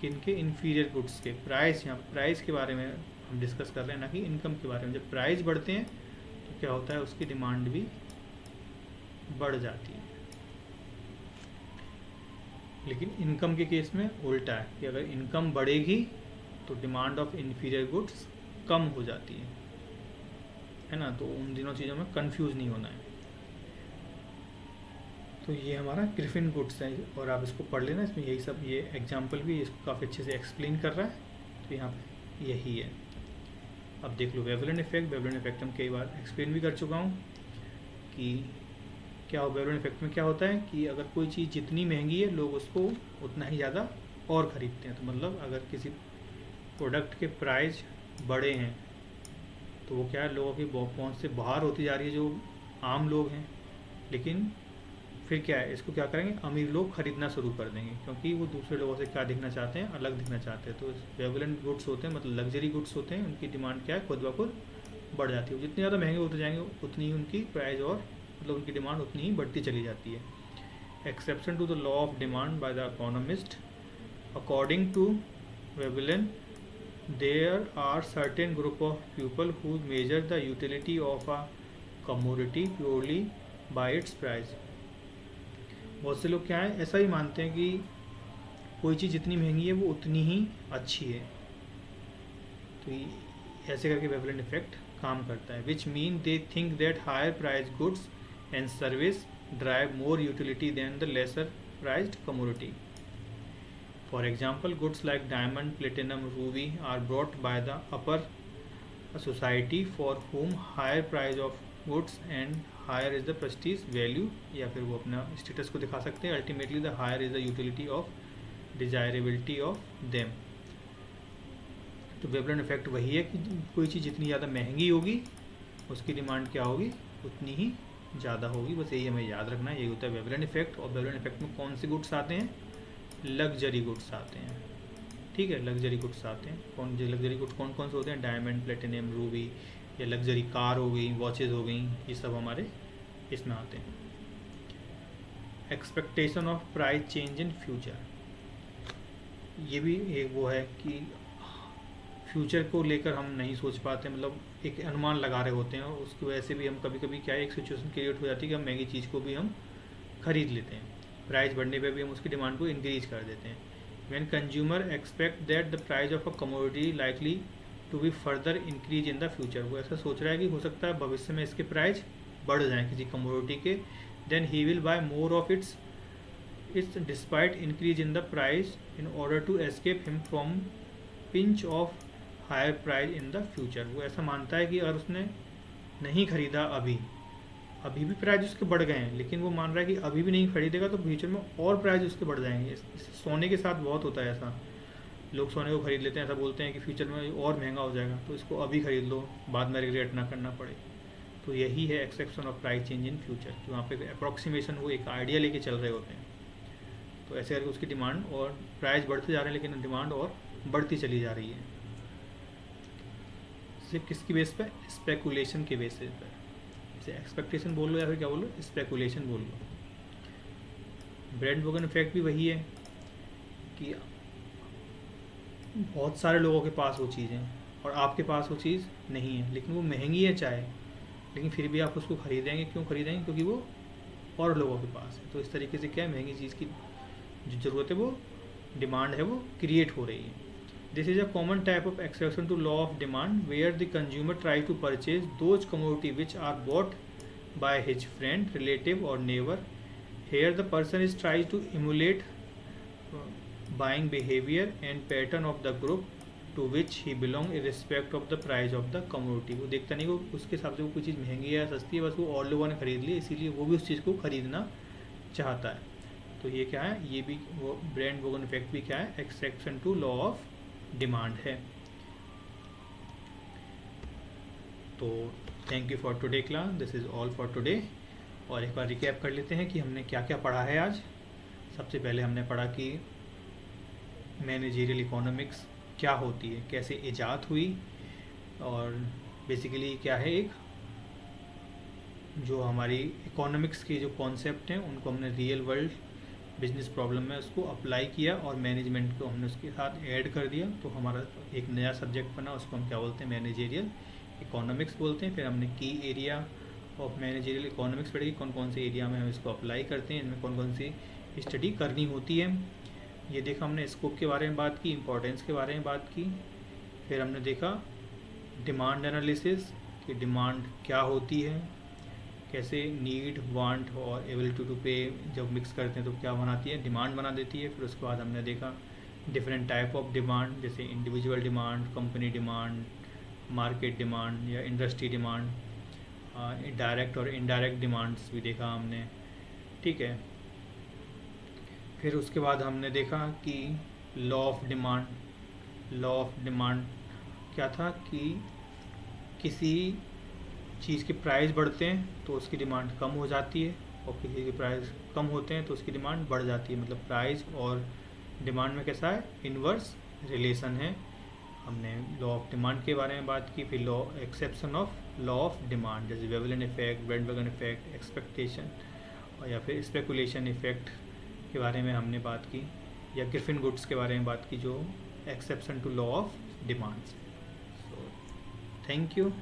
[SPEAKER 1] किनके, इन्फीरियर गुड्स के प्राइस, यहाँ प्राइस के बारे में हम डिस्कस कर रहे हैं ना कि इनकम के बारे में, जब प्राइस बढ़ते हैं तो क्या होता है, उसकी डिमांड भी बढ़ जाती है। लेकिन इनकम के केस में उल्टा है कि अगर इनकम बढ़ेगी तो डिमांड ऑफ इन्फीरियर गुड्स कम हो जाती है ना। तो उन दिनों चीज़ों में कंफ्यूज नहीं होना है। तो ये हमारा ग्रिफिन गुड्स है और आप इसको पढ़ लेना, इसमें यही सब, ये एग्जाम्पल भी इसको काफ़ी अच्छे से एक्सप्लेन कर रहा है। तो यहाँ पे यही है। अब देख लो वेवलेंट इफेक्ट। वेवलेंट इफेक्ट हम कई बार एक्सप्लेन भी कर चुका हूँ कि क्या हो, वेवलेंट इफेक्ट में क्या होता है कि अगर कोई चीज़ जितनी महंगी है लोग उसको उतना ही ज़्यादा और ख़रीदते हैं। तो मतलब अगर किसी प्रोडक्ट के प्राइस बड़े हैं तो वो क्या है, लोगों की पहुंच से बाहर होती जा रही है जो आम लोग हैं। लेकिन फिर क्या है, इसको क्या करेंगे, अमीर लोग खरीदना शुरू कर देंगे, क्योंकि वो दूसरे लोगों से क्या दिखना चाहते हैं, अलग दिखना चाहते हैं। तो वेवलेंट गुड्स होते हैं, मतलब लग्जरी गुड्स होते हैं, उनकी डिमांड क्या है, खुद ब खुद बढ़ जाती है। जितने ज़्यादा महंगे होते जाएंगे उतनी ही उनकी प्राइस और मतलब उनकी डिमांड उतनी ही बढ़ती चली जाती है। Exception to the law of demand by the economist. According to Veblen, there are certain group of people who measure the utility of a commodity purely by its price। बहुत से लोग क्या है, ऐसा ही मानते हैं कि कोई चीज़ जितनी महंगी है वो उतनी ही अच्छी है। तो ऐसे करके वेवलेंट इफेक्ट काम करता है। Which mean they think that higher price goods and service drive more utility than the lesser priced commodity. For example, goods like diamond, platinum, ruby are brought by the upper society for whom higher price of goods and higher is the prestige value, या फिर वो अपना status को दिखा सकते हैं। Ultimately, the higher is the utility of desirability of them। तो वेवलेंट effect वही है कि कोई चीज़ जितनी ज़्यादा महंगी होगी उसकी डिमांड क्या होगी, उतनी ही ज़्यादा होगी। बस यही हमें याद रखना है, यही होता है वेवलेंट इफेक्ट। और वेवलेंट इफेक्ट में कौन से गुड्स आते हैं, लग्जरी गुड्स आते हैं। ठीक है, लग्जरी गुड्स आते हैं। कौन से लग्जरी गुड्स कौन कौन से होते हैं, डायमंड, प्लेटिनियम, रूबी, या लग्जरी कार हो गई, वॉचेज़ हो गई, ये सब हमारे इसमें आते हैं। Expectation of price change in future, ये भी एक वो है कि फ्यूचर को लेकर हम नहीं सोच पाते, मतलब एक अनुमान लगा रहे होते हैं, और उसकी वजह से भी हम कभी कभी क्या है, एक सिचुएशन क्रिएट हो जाती है कि हम महंगी चीज़ को भी हम खरीद लेते हैं। प्राइस बढ़ने पे भी हम उसकी डिमांड को इंक्रीज कर देते हैं। When consumer expect that the price of a commodity likely to be further increase in the future, वो ऐसा सोच रहा है कि हो सकता है भविष्य में इसके प्राइस बढ़ जाएं किसी कमोडिटी के, then he will buy more of its despite increase in the price in order to escape him from pinch of higher price in the future. वो ऐसा मानता है कि अगर उसने नहीं खरीदा अभी भी प्राइस उसके बढ़ गए हैं, लेकिन वो मान रहा है कि अभी भी नहीं खरीदेगा तो फ्यूचर में और प्राइस उसके बढ़ जाएंगे। सोने के साथ बहुत होता है ऐसा, लोग सोने को खरीद लेते हैं, ऐसा बोलते हैं कि फ्यूचर में और महंगा हो जाएगा तो इसको अभी खरीद लो, बाद में रिग्रेट ना करना पड़े। तो यही है exception of price change in future, कि वहाँ पे अप्रॉक्सीमेशन वो एक आइडिया लेके चल रहे होते हैं। तो ऐसे करके उसकी डिमांड और प्राइस बढ़ते जा रहे हैं, लेकिन डिमांड और बढ़ती चली जा रही है। सिर्फ किसकी बेस पे, स्पेकुलेशन के बेसिस पर। जैसे एक्सपेक्टेशन बोल लो या फिर क्या बोलो, स्पेकुलेशन बोल लो। ब्रेंडबर्गन इफेक्ट भी वही है कि बहुत सारे लोगों के पास वो चीज़ है और आपके पास वो चीज़ नहीं है, लेकिन वो महंगी है चाहे, लेकिन फिर भी आप उसको खरीदेंगे। क्यों खरीदेंगे, क्योंकि वो और लोगों के पास है। तो इस तरीके से क्या है, महंगी चीज़ की जो ज़रूरत है, वो डिमांड है, वो क्रिएट हो रही है। This is a common type of exception to law of demand, where the consumer tries to purchase those commodities which are bought by his friend, relative, or neighbor. Here, the person is tries to emulate buying behavior and pattern of the group to which he belong irrespective of the price of the commodity. वो देखता नहीं, वो उसके हिसाब से वो कोई चीज़ महंगी है या सस्ती है, बस वो और लोगों ने खरीद ली, इसीलिए वो भी उस चीज़ को खरीदना चाहता है। तो ये क्या है, ये भी वो ब्रांड वोगन इफेक्ट भी क्या है, exception to law of demand है। तो thank you for today class, this is all for today. और एक बार रिकैप कर लेते हैं कि हमने क्या क्या पढ़ा है आज। सबसे पहले हमने पढ़ा कि मैनेजरियल इकोनॉमिक्स क्या होती है, कैसे ईजाद हुई, और बेसिकली क्या है, एक जो हमारी इकोनॉमिक्स के जो कॉन्सेप्ट हैं उनको हमने रियल वर्ल्ड बिजनेस प्रॉब्लम में उसको अप्लाई किया और मैनेजमेंट को हमने उसके साथ ऐड कर दिया, तो हमारा एक नया सब्जेक्ट बना, उसको हम क्या बोलते हैं, मैनेजरियल इकोनॉमिक्स बोलते हैं। फिर हमने की एरिया ऑफ मैनेजरियल इकोनॉमिक्स पढ़ी, कौन कौन से एरिया में हम इसको अप्लाई करते हैं, इनमें कौन कौन सी स्टडी करनी होती है। ये देखा हमने, स्कोप के बारे में बात की, इंपॉर्टेंस के बारे में बात की। फिर हमने देखा डिमांड एनालिसिस कि डिमांड क्या होती है, कैसे नीड, वांट और एबिलिटी टू पे जब मिक्स करते हैं तो क्या बनाती है, डिमांड बना देती है। फिर उसके बाद हमने देखा डिफरेंट टाइप ऑफ डिमांड, जैसे individual demand, company demand, market demand या इंडस्ट्री डिमांड, डायरेक्ट और इनडायरेक्ट डिमांड्स भी देखा हमने, ठीक है। फिर उसके बाद हमने देखा कि law of demand, law of demand क्या था कि किसी चीज़ के प्राइस बढ़ते हैं तो उसकी डिमांड कम हो जाती है, और किसी के प्राइस कम होते हैं तो उसकी डिमांड बढ़ जाती है। मतलब प्राइस और डिमांड में कैसा है, इन्वर्स रिलेशन है। हमने लॉ ऑफ डिमांड के बारे में बात की। फिर law exception of law of demand, जैसे वेवलन इफेक्ट, बैंडवैगन इफेक्ट, एक्सपेक्टेशन और या फिर स्पेकुलेशन इफेक्ट के बारे में हमने बात की, या ग्रिफिन गुड्स के बारे में बात की जो exception to law of demands. So thank you.